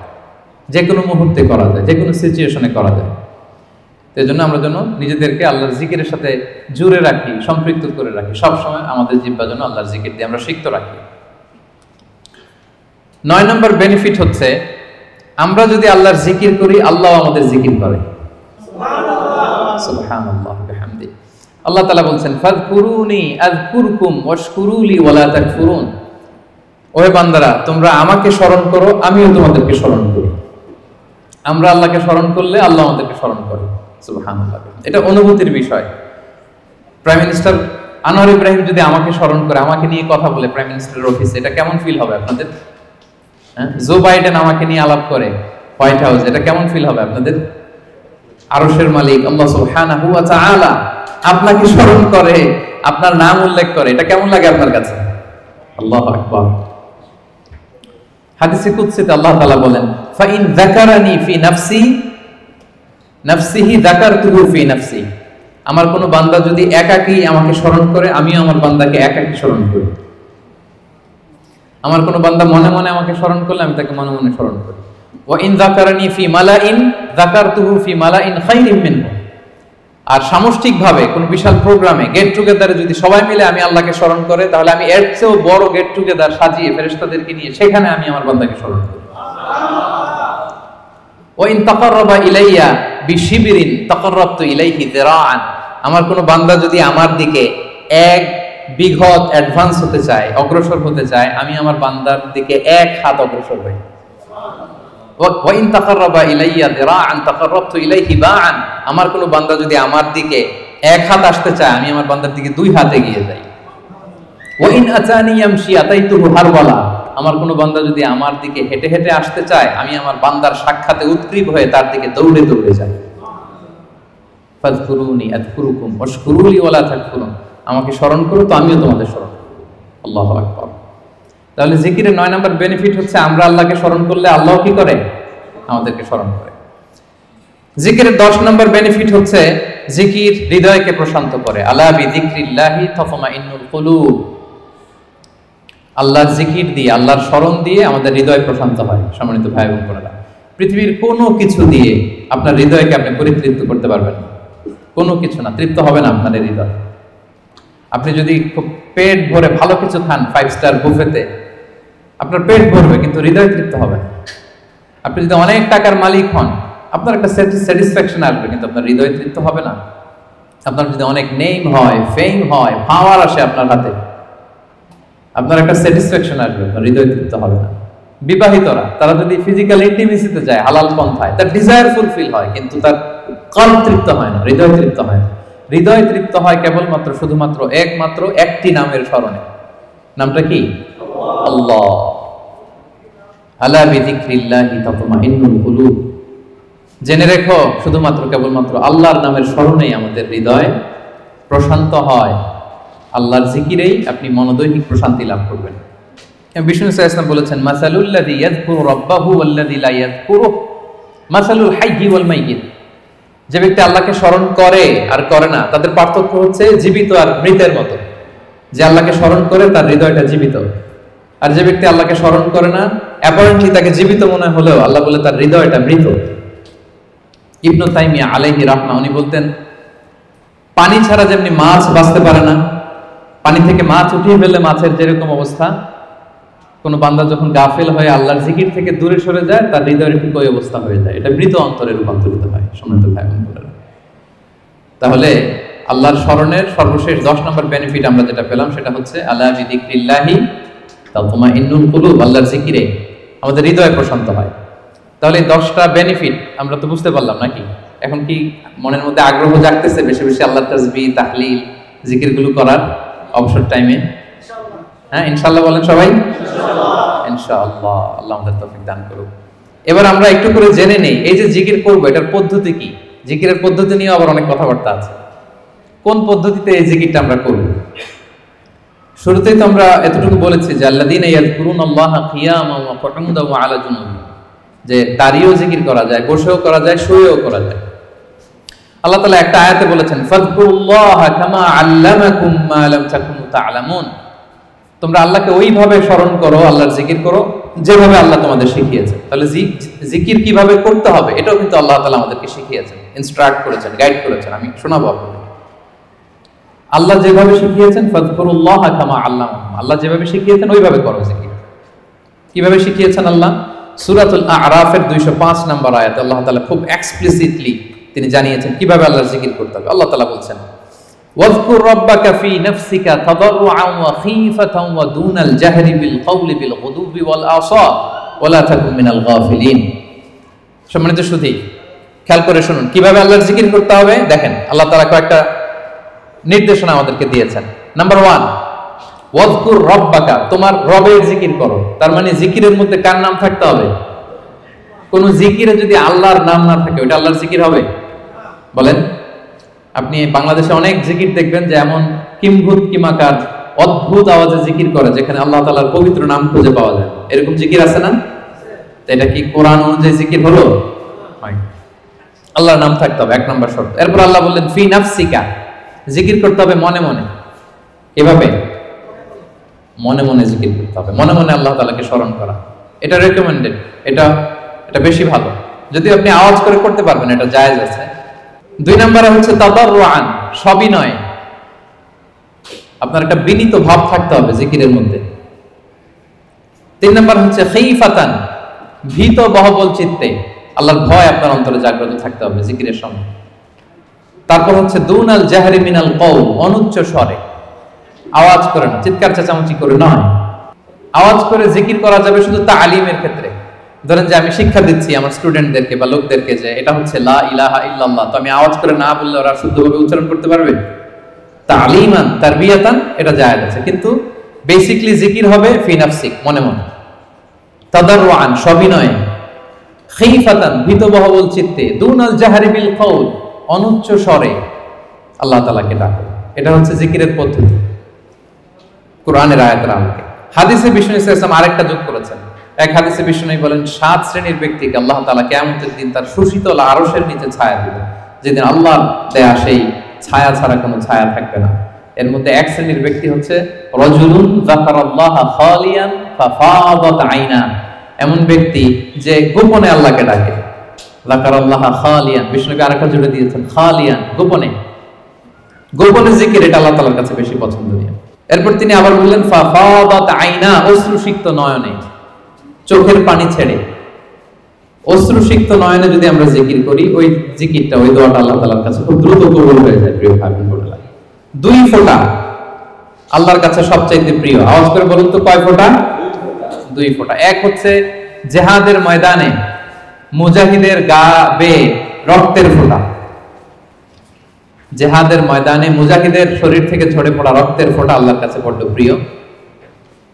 যে কোনো মুহূর্তে করা যায়, যে কোনো সিচুয়েশনে করা যায়। এই জন্য আমরা যেন নিজেদেরকে আল্লাহর জিকিরের সাথে জুড়ে রাখি, সম্পৃক্ত করে রাখি, সবসময় আমাদের জিহ্বা যেন আল্লাহর জিকির দিয়ে আমরা সিক্ত রাখি। 9 নম্বর বেনিফিট হচ্ছে, আমরা যদি আল্লাহর জিকির করি আল্লাহ আমাদের জিকির করে। সুবহানাল্লাহ ওয়া বিহামদিহি। আল্লাহ তাআলা বলছেন ফাযকুরুনি আযকুরকুম ওয়াশকুরুলি ওয়ালা তাকফুরুন, ওহে বান্দারা তোমরা আমাকে স্মরণ করো, আমিও তোমাদেরকে স্মরণ করি। আমরা আল্লাহকে স্মরণ করলে আল্লাহ আমাদেরকে স্মরণ করে। সুবহানাল্লাহ। এটা অনুভূতির বিষয়। প্রাইম মিনিস্টার আনোয়ার ইব্রাহিম যদি আমাকে স্মরণ করে, আমাকে নিয়ে কথা বলে প্রাইম মিনিস্টারের অফিসে, এটা কেমন ফিল হবে আপনাদের? জো বাইডেন আমাকে নিয়ে আলাপ করে হোয়াইট হাউস, এটা কেমন ফিল হবে আপনাদের? আরশের মালিক আল্লাহ সুবহানাহু ওয়া তাআলা আপনাকে স্মরণ করে, আপনার নাম উল্লেখ করে, এটা কেমন লাগে আপনার কাছে? আল্লাহু আকবার। হাদিসে কুদসিতে আল্লাহ তাআলা বলেন ফা ইন যাকারানি ফি নাফসি নাফসিহি যাকারতুহু ফি নাফসি, আমার কোন বান্দা যদি একাকী আমাকে স্মরণ করে, আমিও আমার বান্দাকে একাকী স্মরণ করি। আমার কোন বান্দা মনে মনে আমাকে স্মরণ করলে আমি তাকে মনে মনে স্মরণ করি। ওয়া ইন যাকারানি ফি মালাইন যাকারতুহু ফি মালাইন খায়রিম মিনহু, আর সামষ্টিকভাবে কোন বিশাল প্রোগ্রামে, গেট টুগেদারে যদি সবাই মিলে আমি আল্লাহকে স্মরণ করে, তাহলে আমি এর চেয়েও বড় গেট টুগেদার সাজিয়ে ফেরেশতাদেরকে নিয়ে সেখানে আমি আমার বান্দাকে স্মরণ করি। ওয়া ইন তাকাররাবা ইলাইয়া বিশিবরিন তাকাররাবতু ইলাইহি যিরাআন, আমার কোন বান্দা যদি আমার দিকে এক বিঘত অ্যাডভান্স হতে চায়, অগ্রসর হতে চায়, আমি আমার বান্দার দিকে এক হাত অগ্রসর হই। ওয়া ইন তাকাররাবা ইলাইয়া যিরাআন তাকাররাবতু ইলাইহি বাআন, আমার কোন বান্দা যদি আমার দিকে এক হাত আসতে চায়, আমি আমার বান্দার দিকে দুই হাত এগিয়ে যাই। ওয়া ইন আতানি ইয়ামশি আতাইতুহু হারওয়ালা, আমার কোন বান্দা যদি আমার দিকে হেঁটে হেঁটে আসতে চায়, আমি আমার বান্দার সাক্ষাতে উৎগ্রীব হয়ে তার দিকে দৌড়ে দৌড়ে যাই। ফাযকুরুনি আযকুরুকুম ওয়াশকুরুলি ওয়ালা তাকফুরুন, আমাকে স্মরণ করো তো আমিও তোমাদের স্মরণ করব। আল্লাহু আকবার। তাহলে জিকিরের 9 নম্বর বেনিফিট হচ্ছে, আমরা আল্লাহকে স্মরণ করলে আল্লাহ কি করে? আমাদেরকে স্মরণ করে। জিকিরের 10 নম্বর বেনিফিট হচ্ছে, জিকির হৃদয়কে প্রশান্ত করে। আলা বিযিকরিল্লাহি তাতমাইন্নুল কুলুব, আল্লাহর জিকির দিয়ে, আল্লাহর স্মরণ দিয়ে আমাদের হৃদয় প্রশান্ত হয়। সম্মানিত ভাই এবং বোনেরা, পৃথিবীর কোনো কিছু দিয়ে আপনার হৃদয়কে আপনি পরিতৃপ্ত করতে পারবেন না, কোনো কিছু না, তৃপ্ত হবে না আপনার হৃদয়। আপনি যদি খুব পেট ভরে ভালো কিছু খান 5 স্টার বুফেতে, আপনার পেট ভরবে কিন্তু হৃদয় তৃপ্ত হবে না। আপনি যদি অনেক টাকার মালিক হন, আপনার একটা স্যাটিসফ্যাকশন আসবে কিন্তু আপনার হৃদয় তৃপ্ত হবে না। আপনার যদি অনেক নেম হয়, ফেম হয়, পাওয়ার আসে আপনার হাতে, আপনার একটা স্যাটিসফ্যাকশন আসবে, আপনার হৃদয় তৃপ্ত হবে না। বিবাহিতরা তারা যদি ফিজিক্যাল ইন্টিমেসিতে যায় হালাল পন্থায়, তার ডিজায়ার ফুলফিল হয় কিন্তু তার কল্প তৃপ্ত হয় না, হৃদয় তৃপ্ত হয় না। হৃদয় তৃপ্ত হয় কেবলমাত্র শুধুমাত্র একমাত্র একটি নামের স্মরণে। নামটা কি? আল্লাহ। আলা বিযিকরিল্লাহি তাতমাইন্নুল কুলুব, জেনে রেখো শুধুমাত্র কেবলমাত্র আল্লাহর নামের স্মরণেই আমাদের হৃদয় প্রশান্ত হয়। আল্লাহর জিকিরেই আপনি মনোদৈহিক প্রশান্তি লাভ করবেন। বিষ্ণু সাল্লাল্লাহু আলাইহি ওয়াসাল্লাম বলেছেন মাসালুল্লাযী ইয়াযকুরু রাব্বাহু ওয়াল্লাযী লা ইয়াযকুরু মাসালুল হাইয়্যি ওয়াল মাইয়্যিত, যে ব্যক্তি আল্লাহকে স্মরণ করে আর করে না, তাদের পার্থক্য হচ্ছে জীবিত আর মৃতের মতো। যে আল্লাহকে স্মরণ করে তার হৃদয়টা জীবিত, আর যে ব্যক্তি আল্লাহকে স্মরণ করে না, অ্যাপারেন্টলি তাকে জীবিত মনে হলেও আল্লাহ বলে তার হৃদয়টা মৃত। ইবনু তাইমিয়া আলাইহি রাহমা উনি বলতেন, পানি ছাড়া যেমনি মাছ বাঁচতে পারে না, পানি থেকে মাছ উঠিয়ে ফেললে মাছের যেরকম অবস্থা, কোন বান্দা যখন গাফেল হয়ে আল্লাহর জিকির থেকে দূরে সরে যায়, তার হৃদয়ের ঠিক ওই অবস্থা হয়ে যায়। এটা মৃত অন্তরে রূপান্তরিত হয়। সম্মানিত ভাই বোন বোনেরা, তাহলে আল্লাহর স্মরণের সর্বশেষ 10 নম্বর বেনিফিট আমরা যেটা পেলাম সেটা হচ্ছে আলা বিযিকরিল্লাহি তাতমাইন্নুল কুলুব, আল্লাহর জিকিরে আমাদের হৃদয় প্রশান্ত হয়। তাহলে এই 10টা বেনিফিট আমরা তো বুঝতে পারলাম নাকি? এখন কি মনের মধ্যে আগ্রহ জাগতেছে বেশি বেশি আল্লাহর তাসবিহ তাহলিল জিকির গুলো করার অবসর টাইমে? হ্যাঁ ইনশাআল্লাহ বলেন সবাই ইনশাআল্লাহ। আল্লাহ আমাদের তৌফিক দান করুক। এবার আমরা একটু করে জেনে নেই এই যে জিকির করবো এটার পদ্ধতি কি। জিকিরের পদ্ধতি নিয়ে আবার অনেক কথাবার্তা আছে। কোন পদ্ধতিতে এই জিকিরটা আমরা করব? শুরুতেই তো আমরা এতটুকু বলেছি যে আল্লাযীনা ইয়াযকুরুনাল্লাহা কিয়ামান ওয়া কুউদান ওয়া আলা জুনুবি, যে দাঁড়িয়েও জিকির করা যায়, বসেও করা যায়, শুয়েও করা যায়। আল্লাহ তাআলা একটা আয়াতে বলেছেন ফাযকুরুল্লাহা কামা আল্লামাকুম মা লাম তাকুনু তা'লামুন, তোমরা আল্লাহকে ওইভাবে স্মরণ করো, আল্লাহর জিকির করো যেভাবে আল্লাহ তোমাদের শিখিয়েছেন। তাহলে জিকির কিভাবে করতে হবে এটাও কিন্তু আল্লাহ তাআলা আমাদেরকে শিখিয়েছেন, ইনস্ট্রাক্ট করেছেন, গাইড করেছেন। আমি শোনাবো আপনাদের। আল্লাহ যেভাবে শিখিয়েছেন ফাযকুরুল্লাহা কামা আল্লামাকুম, আল্লাহ যেভাবে শিখিয়েছেন ওইভাবে করো জিকির। কিভাবে শিখিয়েছেন আল্লাহ? সূরাতুল আ'রাফের 205 নম্বর আয়াতে আল্লাহ তাআলা খুব এক্সপ্লিসিটলি তিনি জানিয়েছেন কিভাবে আল্লাহর জিকির করতে হবে। আল্লাহ তাআলা বলছেন ওয়াযকুর রাব্বাকা ফি নাফসিকা তাদাররুআন ওয়া খীফাতান ওয়া দুনাল জাহরি বিল কওলি বিল গুদুবি ওয়াল আসা ওয়া লা তাকুন মিনাল গাফিলিন। সম্মানিত সুধী, খেয়াল করে শুনুন কিভাবে আল্লাহর জিকির করতে হবে। দেখেন আল্লাহ তাআলা কয়েকটা নির্দেশনা আমাদেরকে দিয়েছেন। নাম্বার 1, ওয়াযকুর রাব্বাকা, তোমার রবের জিকির করো। তার মানে জিকিরের মধ্যে কার নাম থাকতে হবে? কোন জিকিরে যদি আল্লাহর নাম না থাকে ওটা আল্লাহর জিকির হবে? বলেন। আপনি বাংলাদেশে অনেক জিকির দেখবেন যে এমন কিম্ভূত কিমাকার অদ্ভুত আওয়াজে জিকির করে যেখানে আল্লাহ তাআলার পবিত্র নাম খুঁজে পাওয়া যায়। এরকম জিকির আছে না? এটা কি কোরআন অনুযায়ী জিকির হলো? হয়। আল্লাহর নাম থাকতে হবে, 1 নম্বর শর্ত। এরপর আল্লাহ বললেন ফি নাফসিকা, জিকির করতে হবে মনে মনে। এভাবে মনে মনে জিকির করতে হবে, মনে মনে আল্লাহ তাআলাকে স্মরণ করা। এটা রেকমেন্ডেড, এটা বেশি ভালো। যদি আপনি আওয়াজ করে করতে পারবেন এটা জায়েজ আছে। 2 নম্বরে হচ্ছে তাদাররুআন, সবিনয়। আপনার একটা বিনীত ভাব থাকতে হবে জিকিরের মধ্যে। 3 নম্বর হচ্ছে খীফাতান, ভীত বহবল চিত্তে, আল্লাহর ভয় আপনার অন্তরে জাগ্রত থাকতে হবে জিকিরের সময়। তারপর হচ্ছে দুনাল জাহরি মিনাল কওল, অনুচ্চ স্বরে, আওয়াজ করে না, চিৎকার চেঁচামেচি করে নয়। আওয়াজ করে জিকির করা যাবে শুধু তালিমের ক্ষেত্রে। ধরেন যে আমি শিক্ষা দিচ্ছি আমার স্টুডেন্টদেরকে বা লোকদেরকে যে এটা হচ্ছে লা ইলাহা ইল্লাল্লাহ, তো আমি আওয়াজ করে না বললে ওরা শুদ্ধভাবে উচ্চারণ করতে পারবে? তালিমান তারবিয়াতান এটা জায়েজ আছে, কিন্তু বেসিক্যালি জিকির হবে ফি নাফসিক, মনে মনে। তাদাররুআন, সবিনয়ে। খীফাতান, ভীত বহবল চিত্তে। দুনাল জাহরি বিল কওল, অনুচ্চ স্বরে আল্লাহ তাআলাকে ডাকো। এটা হচ্ছে জিকিরের পদ্ধতি কোরআনের আয়াতের আলোকে। হাদিসে বিষ্ণু ইসলাম আরেকটা যোগ করেছেন। এক হাদিসে বিষ্ণু বলেন 7 শ্রেণীর ব্যক্তিকে আল্লাহ তাআলা কিয়ামতের দিন তার সুশীতল আরশের নিচে ছায়া দিবেন, যেদিন আল্লাহর দেয়া সেই ছায়া ছাড়া কোনো ছায়া থাকবে না। এর মধ্যে 1 শ্রেণীর ব্যক্তি হচ্ছে রাজুলুন যাকারাল্লাহা খালিয়ান ফাফাদাত আইনা, এমন ব্যক্তি যে গোপনে আল্লাহকে ডাকে। যাকারাল্লাহা খালিয়ান, বিষ্ণুকে আরেকটা জুড়ে দিয়েছেন খালিয়ান, গোপনে। গোপনে জিকির এটা আল্লাহ তাআলার কাছে বেশি পছন্দনীয়। এরপর তিনি আবার বললেন ফাফাদাত আইনা, অশ্রুসিক্ত নয়নে, চোখের পানি ছেড়ে অশ্রুসিক্ত নয়নে যদি আমরা জিকির করি, ওই জিকিরটা, ওই দোয়াটা আল্লাহ তাআলার কাছে খুব দ্রুত কবুল হয়ে যায়। প্রিয় ভাই বোনেরা, 2 ফোঁটা আল্লাহর কাছে সবচাইতে প্রিয়। আওয়াজ করে বলুন তো কয় ফোঁটা? 2 ফোঁটা। এক হচ্ছে জিহাদের ময়দানে মুজাহিদের গা বেয়ে রক্তের ফোঁটা। জিহাদের ময়দানে মুজাহিদের শরীর থেকে ঝরে পড়া রক্তের ফোঁটা আল্লাহর কাছে বড় প্রিয়।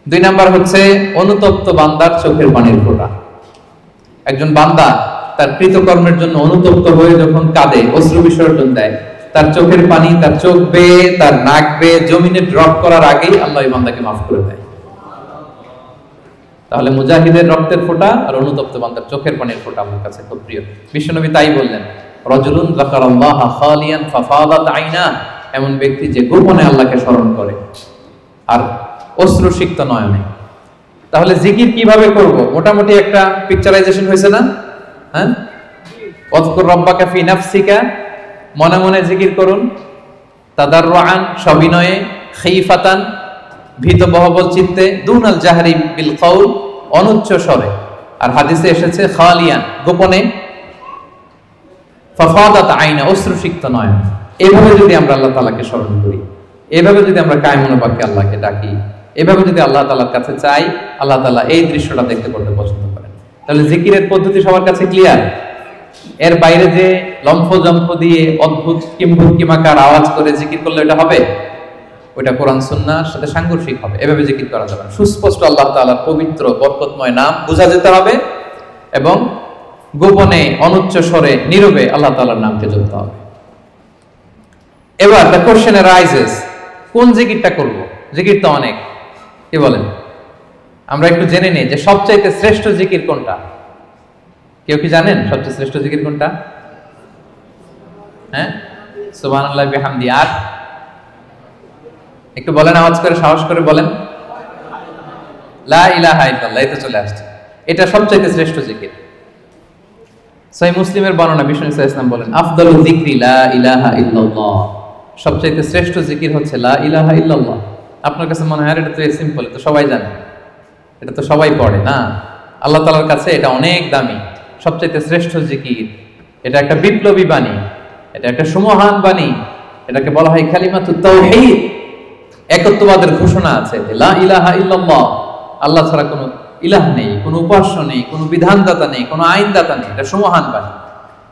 2 নাম্বার হচ্ছে অনুতপ্ত বান্দার চোখের পানির ফোঁটা। একজন বান্দা তার কৃতকর্মের জন্য অনুতপ্ত হয়ে যখন কাঁদে, অশ্রু বিসর্জন দেয়, তার চোখের পানি তার চোখ বেয়ে, তার নাক বেয়ে জমিনে ড্রপ করার আগেই আল্লাহ এই বান্দাকে মাফ করে দেয়। তাহলে মুজাহিদের রক্তের ফোঁটা আর অনুতপ্ত বান্দার চোখের পানির ফোঁটা আমার কাছে খুব প্রিয়। বিশ্বনবী তাই বললেন রাজুলুন যাকারাল্লাহা খালিয়ান ফাফাদাত আইনা, এমন ব্যক্তি যে গোপনে আল্লাহকে স্মরণ করে আর অশ্রুসিক্ত নয়নে। তাহলে জিকির কিভাবে করব? মোটামুটি একটা পিকচারাইজেশন হয়েছে না? হ্যাঁ, ওয়াযকুর রাব্বাকা ফি নাফসিকা, মনে মনে জিকির করুন। তাদাররুআন, সবিনয়ে। খীফাতান, ভীত বহবল চিত্তে। দুনাল জাহরি বিল কওল, অনুচ্চ স্বরে। আর হাদিসে এসেছে খালিয়ান, গোপনে। ফাফাদাত আইনা, অশ্রুসিক্ত নয়ন। এভাবে যদি আমরা আল্লাহ তাআলাকে স্মরণ করি, এভাবে যদি আমরা কায়মনোবাক্যে আল্লাহকে ডাকি, এভাবে যদি আল্লাহ তাআলার কাছে চাই, আল্লাহ তাআলা এই দৃশ্যটা দেখতে করতে পছন্দ করেন। তাহলে জিকিরের পদ্ধতি সবার কাছে ক্লিয়ার? এর বাইরে যে লম্ফ জম্ফ দিয়ে অদ্ভুত কিমাকার আওয়াজ করে জিকির করলে এটা হবে? ওইটা কোরআন সুন্নাহর সাথে সাংঘর্ষিক হবে। এভাবে জিকির করা যাবে না। সুস্পষ্ট আল্লাহ তাআলার পবিত্র বরকতময় নাম বোঝা যেতে হবে এবং গোপনে অনুচ্চ স্বরে নীরবে আল্লাহ তাআলার নামকে জপতে হবে। এবার দ্য কোশ্চেন রাইজেস, কোন জিকিরটা করব? জিকির তো অনেক, কি বলেন? আমরা একটু জেনে নিই যে সবচাইতে শ্রেষ্ঠ জিকির কোনটা। কেউ কি জানেন সবচেয়ে শ্রেষ্ঠ জিকির কোনটা? হ্যাঁ, সুবহানাল্লাহ বিহামদি। আর একটু বলেন, আওয়াজ করে, সাহস করে বলেন, লা ইলাহা ইল্লাল্লাহ। এই তো চলে আসছে, এটা সবচাইতে শ্রেষ্ঠ জিকির। সহিহ মুসলিমের বর্ণনা, বিষ্ণু সাল্লাল্লাহু আলাইহি ওয়াসাল্লাম বলেন, আফদালু যিকরি লা ইলাহা ইল্লাল্লাহ। সবচাইতে শ্রেষ্ঠ জিকির হচ্ছে লা ইলাহা ইল্লাল্লাহ। আপনার কাছে মনে হয় এটা তো সিম্পল, এটা তো সবাই জানে, এটা তো সবাই পড়ে না। আল্লাহ তাআলার কাছে এটা অনেক দামি, সবচাইতে শ্রেষ্ঠ জিকির। এটা একটা বিপ্লবী বাণী, এটা একটা সুমহান বাণী। এটাকে বলা হয় কালিমাতুত তাওহীদ। একত্ববাদের ঘোষণা আছে, লা ইলাহা ইল্লাল্লাহ, আল্লাহ ছাড়া কোনো ইলাহ নেই, কোনো উপাস্য নেই, কোনো বিধানদাতা নেই, কোনো আইনদাতা নেই। এটা সুমহান বাণী,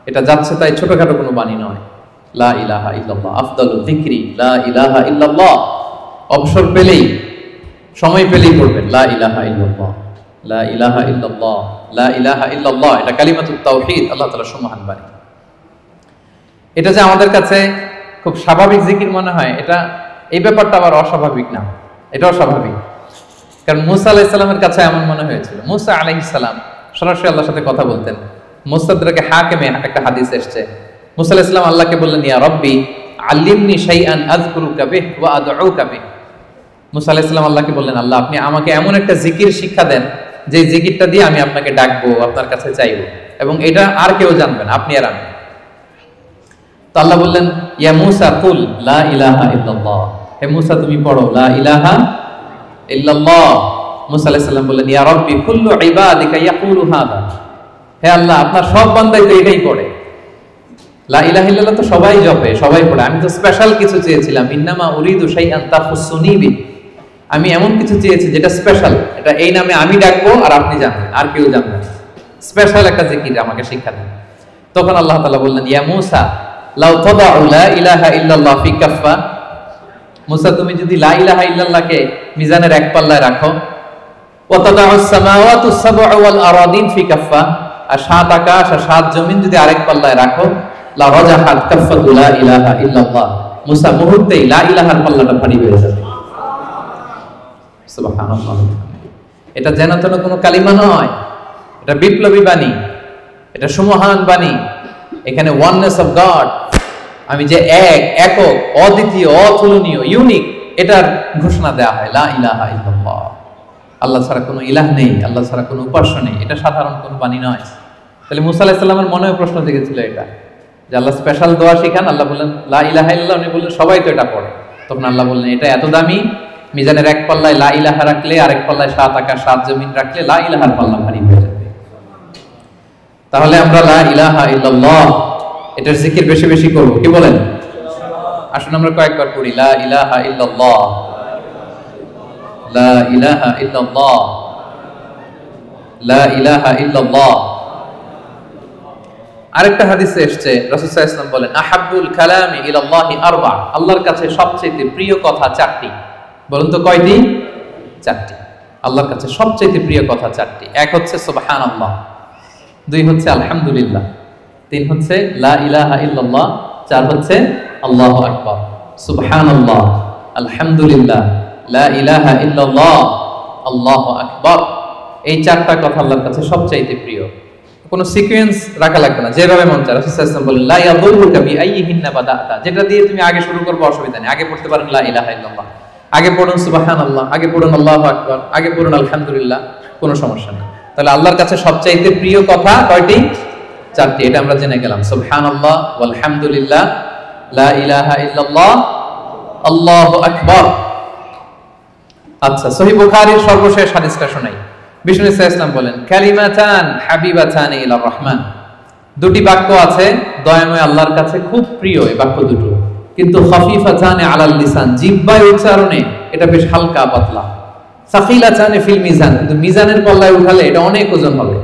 এটা যাচ্ছে তাই ছোটখাটো কোনো বাণী নয়। লা ইলাহা ইল্লাল্লাহ আফদালু যিকরি লা ইলাহা ইল্লাল্লাহ। অবসর পেলেই, সময় পেলেই পড়বেন লা ইলাহা ইল্লাল্লাহ, লা ইলাহা ইল্লাল্লাহ, লা ইলাহা ইল্লাল্লাহ। এটা কালিমাতুত তাওহীদ, আল্লাহ তাআলার সুমহান বাণী। এটা যে আমাদের কাছে খুব স্বাভাবিক জিকির মনে হয়, এটা এই ব্যাপারটা আবার অস্বাভাবিক না, এটাও স্বাভাবিক। কারণ মুসা আলাইহিস সালামের কাছে এমন মনে হয়েছিল। মুসা আলাইহিস সালাম সরাসরি আল্লাহর সাথে কথা বলতেন। মুস্তাদরাকে হাকিমে একটা হাদিস এসেছে, মুসা আলাইহিস সালাম আল্লাহকে বললেন, ইয়া রব্বি আল্লিমনি শাইআন আযকুরুকা বিহি ওয়া আদউকা বিহি। মুসা আলাইহিস সালাম আল্লাহকে বললেন, আল্লাহ আপনি আমাকে এমন একটা জিকির শিক্ষা দেন যে জিকিরটা দিয়ে আমি আপনাকে ডাকবো, আপনার কাছে চাইবো, এবং এটা আর কেউ জানবে না, আপনি আর আমি। তো আল্লাহ বললেন, ইয়া মুসা কুল লা ইলাহা ইল্লাল্লাহ। হে মুসা তুমি পড়ো লা ইলাহা ইল্লাল্লাহ। মুসা আলাইহিস সালাম বললেন, ইয়া রাব্বি কুল্লু ইবাদিকা ইয়াকুলু হাদা। হে আল্লাহ আপনার সব বান্দাই তো এটাই পড়ে, লা ইলাহা ইল্লাল্লাহ তো সবাই জপে, সবাই পড়ে। আমি তো স্পেশাল কিছু চেয়েছিলাম, ইন্নামা উরিদু শাইআন তাখুসুনি বি। আমি এমন কিছু চেয়েছি যেটা স্পেশাল, এটা এই নামে আমি ডাকবো আর আপনি জানবেন, আর কেউ জানবে না। স্পেশাল একটা জিকির আমাকে শিক্ষা দেন। তখন আল্লাহ তাআলা বললেন, ইয়া মুসা লাউ তাদাউ লা ইলাহা ইল্লাল্লাহ ফি কাফা। মুসা তুমি যদি লা ইলাহা ইল্লাল্লাহকে মিজানের এক পাল্লায় রাখো, ওয়া তাদাউস সামাওয়াতুস সাবউ ওয়াল আরাদিন ফি কাফা, আর সাত আকাশ আর সাত জমিন যদি আরেক পাল্লায় রাখো, লা রাজাহাত কাফাতু লা ইলাহা ইল্লাল্লাহ। মুসা মুহূর্তেই লা ইলাহার পাল্লাটা ভারী হয়ে যাবে। সুবহানাল্লাহ। এটা যেন তেন কোনো কালিমা নয়, এটা বিপ্লবী বাণী, এটা সুমহান বাণী। এখানে ওয়াননেস অফ গড, আমি যে এক, একক, অদ্বিতীয়, অতুলনীয়, ইউনিক, এটার ঘোষণা দেয়া হয় লা ইলাহা ইল্লাল্লাহ। আল্লাহ ছাড়া কোনো ইলাহ নেই, আল্লাহ ছাড়া কোনো উপাস্য নেই। এটা সাধারণ কোনো বাণী নয়। তাহলে মুসা আলাইহিস সালামের মনেও প্রশ্ন জেগেছিল এটা, যে আল্লাহ স্পেশাল দোয়া শিখান। আল্লাহ বললেন লা ইলাহা ইল্লাল্লাহ, উনি বললেন সবাই তো এটা পড়ে। তখন আল্লাহ বললেন এটা এত দামি, মিজানের এক পাল্লায় লা ইলাহা রাখলে আরেক পাল্লায় সাত আকাশ সাত জমিন রাখলে লা ইলাহার পাল্লা ভারী হয়ে যাবে। তাহলে আমরা লা ইলাহা ইল্লাল্লাহ এটার জিকির বেশি বেশি করব, কি বলেন? আসুন আমরা কয়েকবার পড়ি লা ইলাহা ইল্লাল্লাহ, লা ইলাহা ইল্লাল্লাহ, লা ইলাহা ইল্লাল্লাহ। আরেকটা হাদিসে এসেছে, রাসূল সাল্লাল্লাহু আলাইহি ওয়াসাল্লাম বলেন, আহাব্বুল কালামি ইলাল্লাহি আরবা। আল্লাহর কাছে সবচেয়ে প্রিয় কথা চারটি। বলুন তো কয়টি? চারটি। আল্লাহর কাছে সবচেয়ে প্রিয় কথা চারটি। এক হচ্ছে সুবহানাল্লাহ, দুই হচ্ছে আলহামদুলিল্লাহ, তিন হচ্ছে লা ইলাহা ইল্লাল্লাহ, চার হচ্ছে আল্লাহু আকবার। সুবহানাল্লাহ, আলহামদুলিল্লাহ, লা ইলাহা ইল্লাল্লাহ, আল্লাহু আকবার। এই চারটা কথা আল্লাহর কাছে সবচাইতে প্রিয়। কোনো সিকোয়েন্স রাখা লাগবে না, যেভাবে মন চায়। রাসূল সাল্লাল্লাহু আলাইহি ওয়াসাল্লাম বলেন, লা ইয়াদুররুকা বিআইয়িহিন্না বাদাতা। যেটা দিয়ে তুমি আগে শুরু করবে অসুবিধা নেই। আগে পড়তে পারেন লা ইলাহা ইল্লাল্লাহ, আগে পড়ুন সুবহানাল্লাহ, আগে পড়ুন আল্লাহু আকবার, আগে পড়ুন আলহামদুলিল্লাহ, কোনো সমস্যা নেই। তাহলে আল্লাহর কাছে সবচাইতে প্রিয় কথা কয়টি? চারটি। এটা আমরা জেনে গেলাম, সুবহানাল্লাহ, আলহামদুলিল্লাহ, লা ইলাহা ইল্লাল্লাহ, আল্লাহু আকবার। আচ্ছা, সহিহ বুখারীর সর্বশেষ হাদিসটা শোনাই। বিষ্ণু সাল্লাল্লাহু আলাইহি ওয়াসাল্লাম বলেন, কালিমাতান হাবিবাতান ইলার রহমান। দুটি বাক্য আছে দয়াময় আল্লাহর কাছে খুব প্রিয়, এই বাক্য দুটো, কিন্তু খাফিফাতান আলাল লিসান, জিহ্বায় উচ্চারণে এটা বেশ হালকা পাতলা। সাকিলাতান ফিল মিজান, কিন্তু মিজানের পাল্লায় উঠালে এটা অনেক ওজন হবে।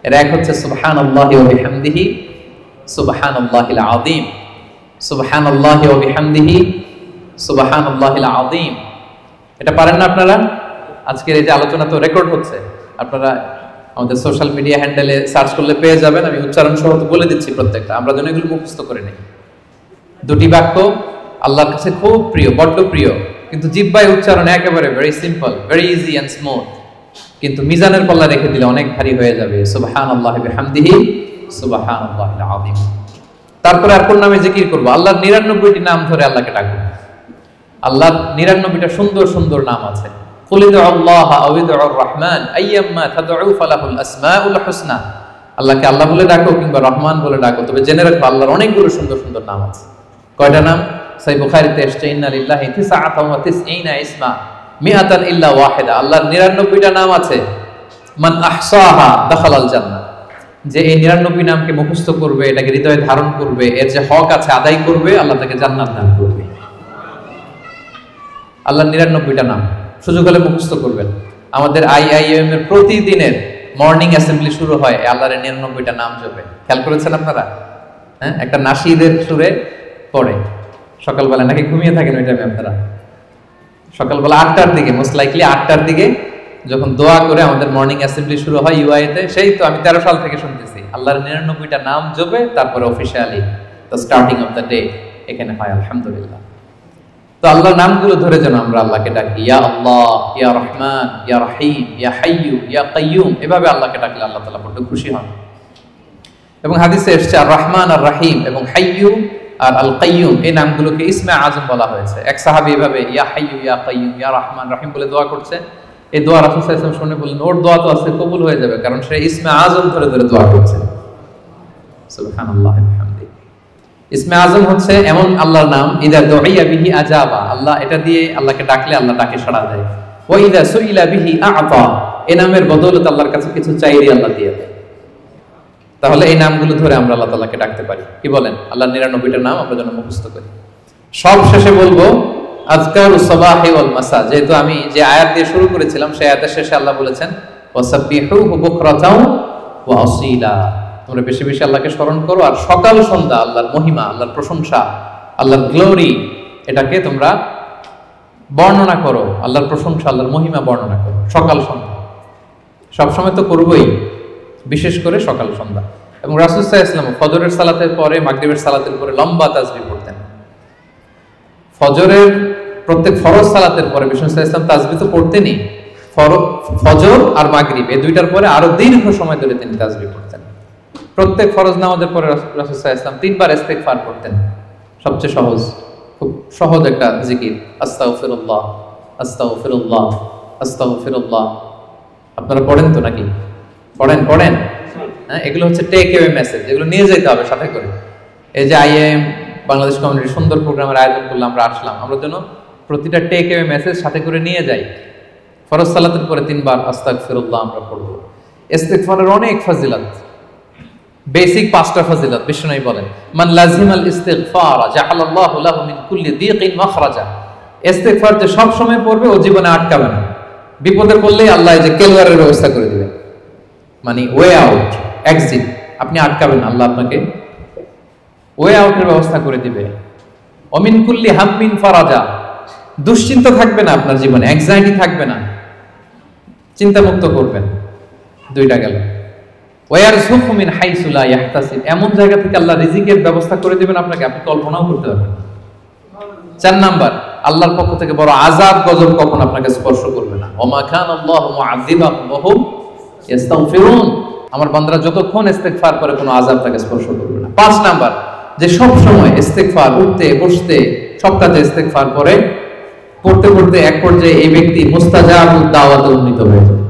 এর এক হচ্ছে সুবহানাল্লাহি ওয়া বিহামদিহি সুবহানাল্লাহিল আযীম, সুবহানাল্লাহি ওয়া বিহামদিহি সুবহানাল্লাহিল আযীম। এটা পারেন না আপনারা? আজকের এই যে আলোচনা তো রেকর্ড হচ্ছে, আপনারা আমাদের সোশ্যাল মিডিয়া হ্যান্ডেলে সার্চ করলে পেয়ে যাবেন। আমি উচ্চারণ সহ তো বলে দিচ্ছি প্রত্যেকটা, আমরা যেন এগুলো মুখস্থ করে নেই। দুটি বাক্য আল্লাহর কাছে খুব প্রিয়, বড্ড প্রিয়, কিন্তু জিহ্বায় উচ্চারণ একেবারে very simple, very easy and smooth, কিন্তু মিজানের পাল্লা রেখে দিলে অনেক ভারী হয়ে যাবে। সুবহানাল্লাহি বিহামদিহি সুবহানাল্লাহিল আযীম। তারপরে আর কোন নামে জিকির করব? আল্লাহর 99টি নাম ধরে আল্লাহকে ডাকবো। আল্লাহর 99টা সুন্দর সুন্দর নাম আছে। কুল ইদউল্লাহ আও ইদউর রহমান আইয়াম্মা তাদউ ফালাহুল আসমাউল হুসনা। আল্লাহকে আল্লাহ বলে ডাকো কিংবা রহমান বলে ডাকো, তবে জেনে রাখো আল্লাহর অনেকগুলো সুন্দর সুন্দর নাম আছে। কয়টা নাম? সহিহ বুখারীতে এসেছে ইন্না লিল্লাহি 99 ইসমা মিআতান ইল্লা ওয়াহিদা। আল্লাহর 99টা নাম আছে। মান আহসাহা দাখালাল জান্নাহ। যে এই 99 নামকে মুখস্থ করবে, এটাকে হৃদয়ে ধারণ করবে, এর যে হক আছে আদায় করবে, আল্লাহ তাকে জান্নাত দান করবে। আল্লাহর 99টা নাম সুযোগ হলে মুখস্থ করবেন। আমাদের আইআইএম এর প্রতিদিনের মর্নিং অ্যাসেম্বলি শুরু হয় আল্লাহর 99টা নাম জপে। খেয়াল করেছেন আপনারা? হ্যাঁ, একটা নাশিদের সুরে পড়ে সকালবেলা, নাকি ঘুমিয়ে থাকেন ওই টাইমে আপনারা? সকালবেলা 8টার দিকে, মোস্ট লাইকলি 8টার দিকে যখন দোয়া করে আমাদের মর্নিং অ্যাসেম্বলি শুরু হয় ইউআইতে, সেই তো আমি 13 সাল থেকে শুনতেছি আল্লাহর 99টা নাম জপে তারপরে officially the starting of the day এখানে হয়। আলহামদুলিল্লাহ। তো আল্লাহর নামগুলো ধরে যেন আমরা আল্লাহকে ডাকি। ইয়া আল্লাহ, ইয়া রহমান, ইয়া রহিম, ইয়া হাইয়্যু, ইয়া কাইয়্যুম। এভাবে আল্লাহকে ডাকলে আল্লাহ তাআলা বড় খুশি হন। এবং হাদিসে এসেছে আর রহমান আর রহিম এবং হাইয়্যু আর আল কাইয়্যুম, এই নামগুলোকে ইসমে আজম বলা হয়েছে। এক সাহাবী এভাবে ইয়া হাইয়্যু, ইয়া কাইয়্যুম, ইয়া রহমান, রহিম বলে দোয়া করছে। এই দোয়া রাসূল সাল্লাল্লাহু আলাইহি ওয়াসাল্লাম শুনে বললেন, ওর দোয়া তো আছে, কবুল হয়ে যাবে, কারণ সে ইসমে আজম ধরে ধরে দোয়া করছে। সুবহানাল্লাহি ওয়া বিহামদিহি। ইসমে আজম হচ্ছে এমন আল্লাহর নাম, ইদা দুইয়া বিহি আজাবা, আল্লাহ এটা দিয়ে আল্লাহকে ডাকলে আল্লাহ ডাকে সাড়া দেয়। ওয়া ইদা সুইলা বিহি আ'তা, এই নামের বদৌলতে আল্লাহর কাছে কিছু চাইলে আল্লাহ দিয়ে দেয়। তাহলে এই নামগুলো ধরে আমরা আল্লাহ তাআলাকে ডাকতে পারি। কি বলেন? আল্লাহর 99টা নাম আমরা যেন মুখস্থ করি। সব শেষে বলবো আযকারুস সাবাহি ওয়াল মাসা। যেহেতু আমি যে আয়াত দিয়ে শুরু করেছিলাম, সেই আয়াতের শেষে আল্লাহ বলেছেন ওয়াসাব্বিহুহু বুকরাতাও ওয়া আসীলা। তোমরা বেশি বেশি আল্লাহকে স্মরণ করো, আর সকাল সন্ধ্যা আল্লাহর মহিমা, আল্লাহর প্রশংসা, আল্লাহর গ্লোরি, এটাকে তোমরা বর্ণনা করো। আল্লাহর প্রশংসা, আল্লাহর মহিমা বর্ণনা করো সকাল সন্ধ্যা। সবসময় তো করবোই, বিশেষ করে সকাল সন্ধ্যা। এবং রাসূল সাল্লাল্লাহু আলাইহি ওয়াসাল্লাম ফজরের সালাতের পরে, মাগরিবের সালাতের পরে লম্বা তাসবিহ পড়তেন। ফজরের প্রত্যেক ফরজ সালাতের পরে বিষ্ণু সাল্লাল্লাহু আলাইহি ওয়াসাল্লাম তাসবিহ তো পড়তেনই, ফজর আর মাগরিব এই দুইটার পরে আরো দীর্ঘ সময় ধরে তিনি তাসবিহ পড়তেন। প্রত্যেক ফরজ নামাজের পরে রাসূল সাল্লাল্লাহু আলাইহি ওয়াসাল্লাম 3 বার ইস্তিগফার করতেন। সবচেয়ে সহজ, খুব সহজ একটা জিকির, আস্তাগফিরুল্লাহ আস্তাগফিরুল্লাহ আস্তাগফিরুল্লাহ। আপনারা পড়েন তো নাকি? পড়েন? হ্যাঁ, এগুলো হচ্ছে টেক অ্যাওয়ে মেসেজ, এগুলো নিয়ে যেতে হবে সাথে করে। এই যে আইএম বাংলাদেশ কমিউনিটি সুন্দর প্রোগ্রামের আয়োজন করলাম, আমরা আসলাম, আমরা যেন প্রতিটা টেক অ্যাওয়ে মেসেজ সাথে করে নিয়ে যাই। ফরজ সালাতের পরে 3 বার আস্তাগফিরুল্লাহ আমরা পড়ব। ইস্তিগফারের অনেক ফজিলত, বেসিক 5টা ফজিলত বিষ্ণু বলেন, মান লাজিমাল ইস্তিগফার জাআলাল্লাহু লাহু মিন কুল্লি দীকিন মাখরাজা। ইস্তিগফার যে সব সময় পড়বে ও জীবনে আটকাবে না, বিপদে পড়লেই আল্লাহ এই যে কেলওয়ারের ব্যবস্থা করে দিবেন, মানে ওয়ে আউট, এক্সিট। আপনি আটকাবেন না, আল্লাহ আপনাকে ওয়ে আউটের ব্যবস্থা করে দিবে। অমিন কুল্লি হাম্মিন ফারাজা, দুশ্চিন্তা থাকবে না আপনার জীবনে, অ্যাংজাইটি থাকবে না, চিন্তা মুক্ত করবেন। 2টা গেল। ওয়ারযুকহু মিন হাইসু লা ইয়াহতাসিব, এমন জায়গা থেকে আল্লাহ রিজিকের ব্যবস্থা করে দিবেন আপনাকে, আপনি কল্পনাও করতে পারবেন না। 4 নাম্বার, আল্লাহর পক্ষ থেকে বড় আযাব গজব কখন আপনাকে স্পর্শ করবে না। ওমা কানাল্লাহু মুআযিবাহুম ওয়া হুম ইস্তাগফিরুন, আমার বান্দারা যতক্ষণ ইস্তিগফার করে কোনো আযাব তাকে স্পর্শ করবে না। 5 নাম্বার, যে সব সময় ইস্তিগফার, উঠতে বসতে সব কাজে ইস্তিগফার করে, পড়তে পড়তে এক পর্যায়ে এই ব্যক্তি মুস্তাজাবুদ দাওয়াতে উন্নীত হয়ে যায়।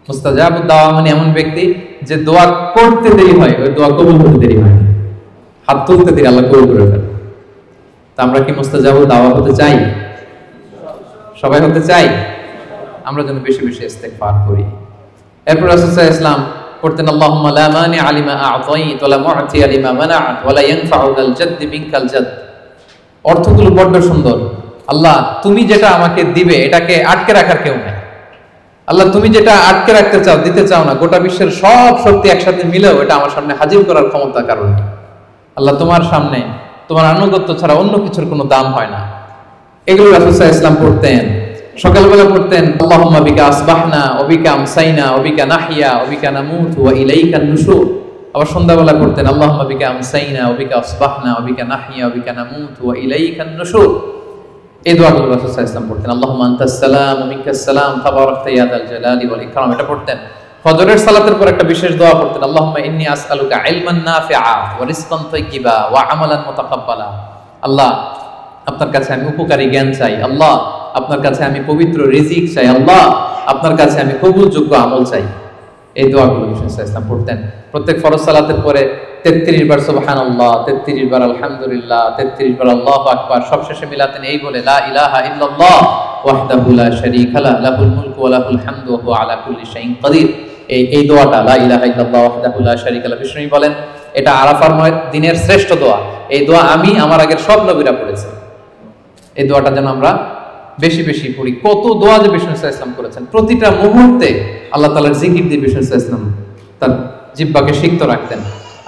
মুস্তাজাবুদ দাওয়া মানে এমন ব্যক্তি যে দোয়া করতে দেরি হয়, ওই দোয়া কবুল হতে দেরি হয়, হাত তুলতে দেরি আল্লাহ কবুল করে ফেলে। তা আমরা কি মুস্তাজাবুদ দাওয়া হতে চাই? সবাই হতে চাই? আমরা যেন বেশি বেশি ইস্তিগফার করি। এরপর রাসূল সাল্লাল্লাহু আলাইহি ওয়াসাল্লাম পড়তেন আল্লাহুম্মা লা মানি আলিমা আ'তাইত ওয়া লা মু'তি লিমা মানা'ত ওয়া লা ইয়ানফা'ু যাল জাদ্দি মিনকাল জাদ। অর্থগুলো বড় সুন্দর। আল্লাহ, তুমি যেটা আমাকে দিবে এটাকে আটকে রাখার কেউ নাই, আল্লাহ তুমি যেটা আটকে রাখতে চাও, দিতে চাও না, গোটা বিশ্বের সব শক্তি একসাথে মিলেও এটা আমার সামনে হাজির করার ক্ষমতা কারণ নেই। আল্লাহ তোমার সামনে তোমার আনুগত্য ছাড়া অন্য কিছুর কোনো দাম হয় না। এগুলো রাসূল সাল্লাল্লাহু আলাইহি ওয়াসাল্লাম পড়তেন, সকালবেলা পড়তেন আল্লাহুম্মা বিকা আসবাহনা ওয়া বিকা আমসাইনা ওয়া বিকা নাহইয়া ওয়া বিকা নামুতু ওয়া ইলাইকান নুশুর। আবার সন্ধ্যাবেলা পড়তেন আল্লাহুম্মা বিকা আমসাইনা ওয়া বিকা আসবাহনা ওয়া বিকা নাহইয়া ওয়া বিকা নামুতু ওয়া ইলাইকান নুশুর। এই দোয়াগুলো রাসূল সাল্লাল্লাহু আলাইহি ওয়াসাল্লাম পড়তেন। আল্লাহুম্মা আনতাস সালাম ওয়া মিনকাস সালাম তাবারাকতা ইয়া যাল জালালি ওয়াল ইকরাম, এটা পড়তেন। ফজরের সালাতের পর একটা বিশেষ দোয়া পড়তেন আল্লাহুম্মা ইন্নী আসআলুকা ইলমান নাফিআ ওয়া রিজকান তাইয়্যিবা ওয়া আমালান মুতাকাব্বালা। আল্লাহ আপনার কাছে আমি উপকারী জ্ঞান চাই, আল্লাহ আপনার কাছে আমি পবিত্র রিজিক চাই, আল্লাহ আপনার কাছে আমি কবুলযোগ্য আমল চাই। এই দোয়াগুলো রাসূল সাল্লাল্লাহু আলাইহি ওয়াসাল্লাম পড়তেন। প্রত্যেক ফরজ সালাতের পরে 33 বার সুবহানাল্লাহ, 33 বার আলহামদুলিল্লাহ, 33 বার আল্লাহু আকবার, সবশেষে মিলাতেন এই বলে লা ইলাহা ইল্লাল্লাহ ওয়াহদাহু লা শারীকা লাহু লাহুল মুলকু ওয়া লাহুল হামদু ওয়া হুয়া আলা কুল্লি শাইইন কাদির। এই দোয়াটা লা ইলাহা ইল্লাল্লাহ ওয়াহদাহু লা শারীকা লাহু, বিষ্ণু বলেন এটা আরাফার দিনের শ্রেষ্ঠ দোয়া। এই দোয়া আমি আমার আগের সব নবীরা পড়েছেন। এই দোয়াটা যেন আমরা বেশি বেশি পড়ি। কত দোয়া যে বিষ্ণু সাল্লাল্লাহু আলাইহি ওয়াসাল্লাম করেছেন, প্রতিটা মুহূর্তে আল্লাহ তাআলার জিকির দিয়ে বিষ্ণু সাল্লাল্লাহু আলাইহি ওয়াসাল্লাম তার জিহ্বাকে সিক্ত রাখতেন।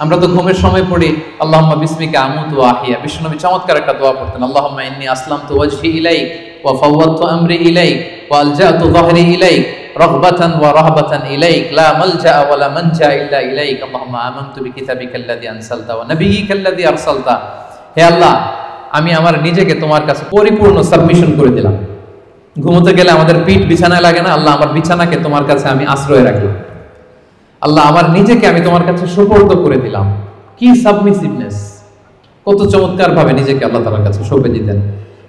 আমরা তো ঘুমের সময় পড়ি আল্লাহুম্মা বিসমিকা আমুতু ওয়া আহইয়া, বিশ্বনবী চমৎকার একটা দোয়া পড়তেন আল্লাহুম্মা ইন্নী আসলামতু ওয়াজহি ইলাইক ওয়া ফাওয়াদতু আমরি ইলাইক ওয়া আলজাতু যাহরি ইলাইক রাগবাতান ওয়া রাহবাতান ইলাইক লা মালজা ওয়া লা মানজা ইল্লা ইলাইক আল্লাহুম্মা আমানতু বিকিতাবিকাল্লাযী আনসালতা ওয়া নাবিয়্যিকাল্লাযী আরসালতা। হে আল্লাহ, আমি আমার নিজেকে তোমার কাছে পরিপূর্ণ সাবমিশন করে দিলাম। ঘুমোতে গেলে আমাদের পিঠ বিছানায় লাগে না, আল্লাহ আমার বিছানাকে তোমার কাছে আমি আশ্রয় রাখলাম। আল্লাহ আমার নিজেকে আমি তোমার কাছে সুপর্দ করে দিলাম। কি সাবমিসিভনেস, কত চমৎকার ভাবে নিজেকে আল্লাহ তাআলার কাছে সঁপে দিতেন।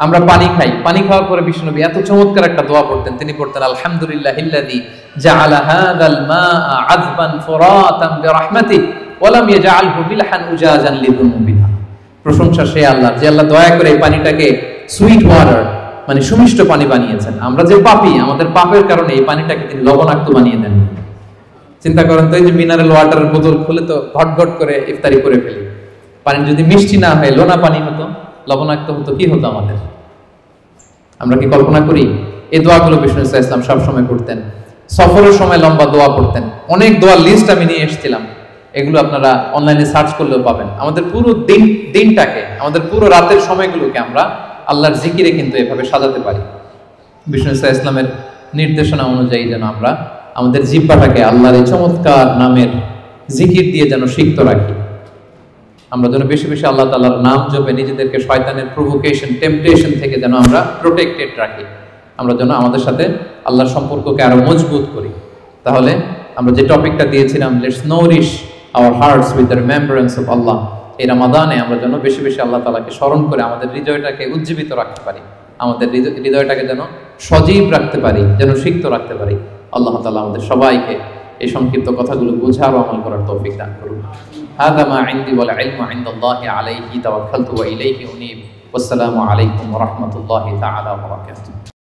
আমরা পানি খাই, পানি খাওয়ার পরে বিশ্বনবী এত চমৎকার একটা দোয়া পড়তেন, তিনি পড়তেন আলহামদুলিল্লাহিল্লাযী জাআলা হাযাল মাআ আযবান ফুরাতান বিরাহমাতিহি ওয়া লাম ইয়াজআলহু মিলহান উজাজান লিযুনুবিনা। প্রশংসা সে আল্লাহ, যে আল্লাহ দয়া করে এই পানিটাকে সুইট ওয়াটার মানে সুমিষ্ট পানি বানিয়েছেন। আমরা যে পাপী, আমাদের পাপের কারণে এই পানিটাকে তিনি লবণাক্ত বানিয়ে দেন। চিন্তা করেন তো, এই যে মিনারেল ওয়াটারের বোতল খুলে তো ঘট ঘট করে ইফতারি করে ফেলি, পানি যদি মিষ্টি না হয় লোনা পানি হতো, লবণাক্ত হতো, কি হতো আমাদের? আমরা কি কল্পনা করি? এই দোয়াগুলো বিষ্ণু সাল্লাল্লাহু আলাইহি ওয়াসাল্লাম সবসময় পড়তেন। সফরের সময় লম্বা দোয়া পড়তেন। অনেক দোয়ার লিস্ট আমি নিয়ে এসেছিলাম, এগুলো আপনারা অনলাইনে সার্চ করলেও পাবেন। আমাদের পুরো দিনটাকে, আমাদের পুরো রাতের সময়গুলোকে আমরা আল্লাহর জিকিরে কিন্তু এভাবে সাজাতে পারি। বিষ্ণু সাল্লাল্লাহু আলাইহি ওয়াসাল্লামের নির্দেশনা অনুযায়ী যেন আমরা আমাদের জিহ্বাটাকে আল্লাহর এই চমৎকার নামের জিকির দিয়ে যেন সিক্ত রাখি। আমরা যেন বেশি বেশি আল্লাহ তাআলার নাম জপে নিজেদেরকে শয়তানের প্রভোকেশন, টেম্পটেশন থেকে যেন আমরা প্রোটেক্টেড রাখি। আমরা যেন আমাদের সাথে আল্লাহর সম্পর্ককে আরো মজবুত করি। তাহলে আমরা যে টপিকটা দিয়েছিলাম, let's nourish our hearts with the remembrance of Allah, এই রমাদানে আমরা যেন বেশি বেশি আল্লাহ তাআলাকে স্মরণ করে আমাদের হৃদয়টাকে উজ্জীবিত রাখতে পারি, আমাদের হৃদয়টাকে যেন সজীব রাখতে পারি, যেন সিক্ত রাখতে পারি। আল্লাহ তাআলা আমাদের সবাইকে এই সংক্ষিপ্ত কথাগুলো বোঝার ও আমল করার তৌফিক দান করুন। হাযা মা ইনদি ওয়াল ইলমু ইনদাল্লাহি আলাইহি তাওয়াক্কালতু ওয়া ইলাইহি উনীব। ওয়াসসালামু আলাইকুম ওয়া রাহমাতুল্লাহি তাআলা ওয়া বারাকাতুহু।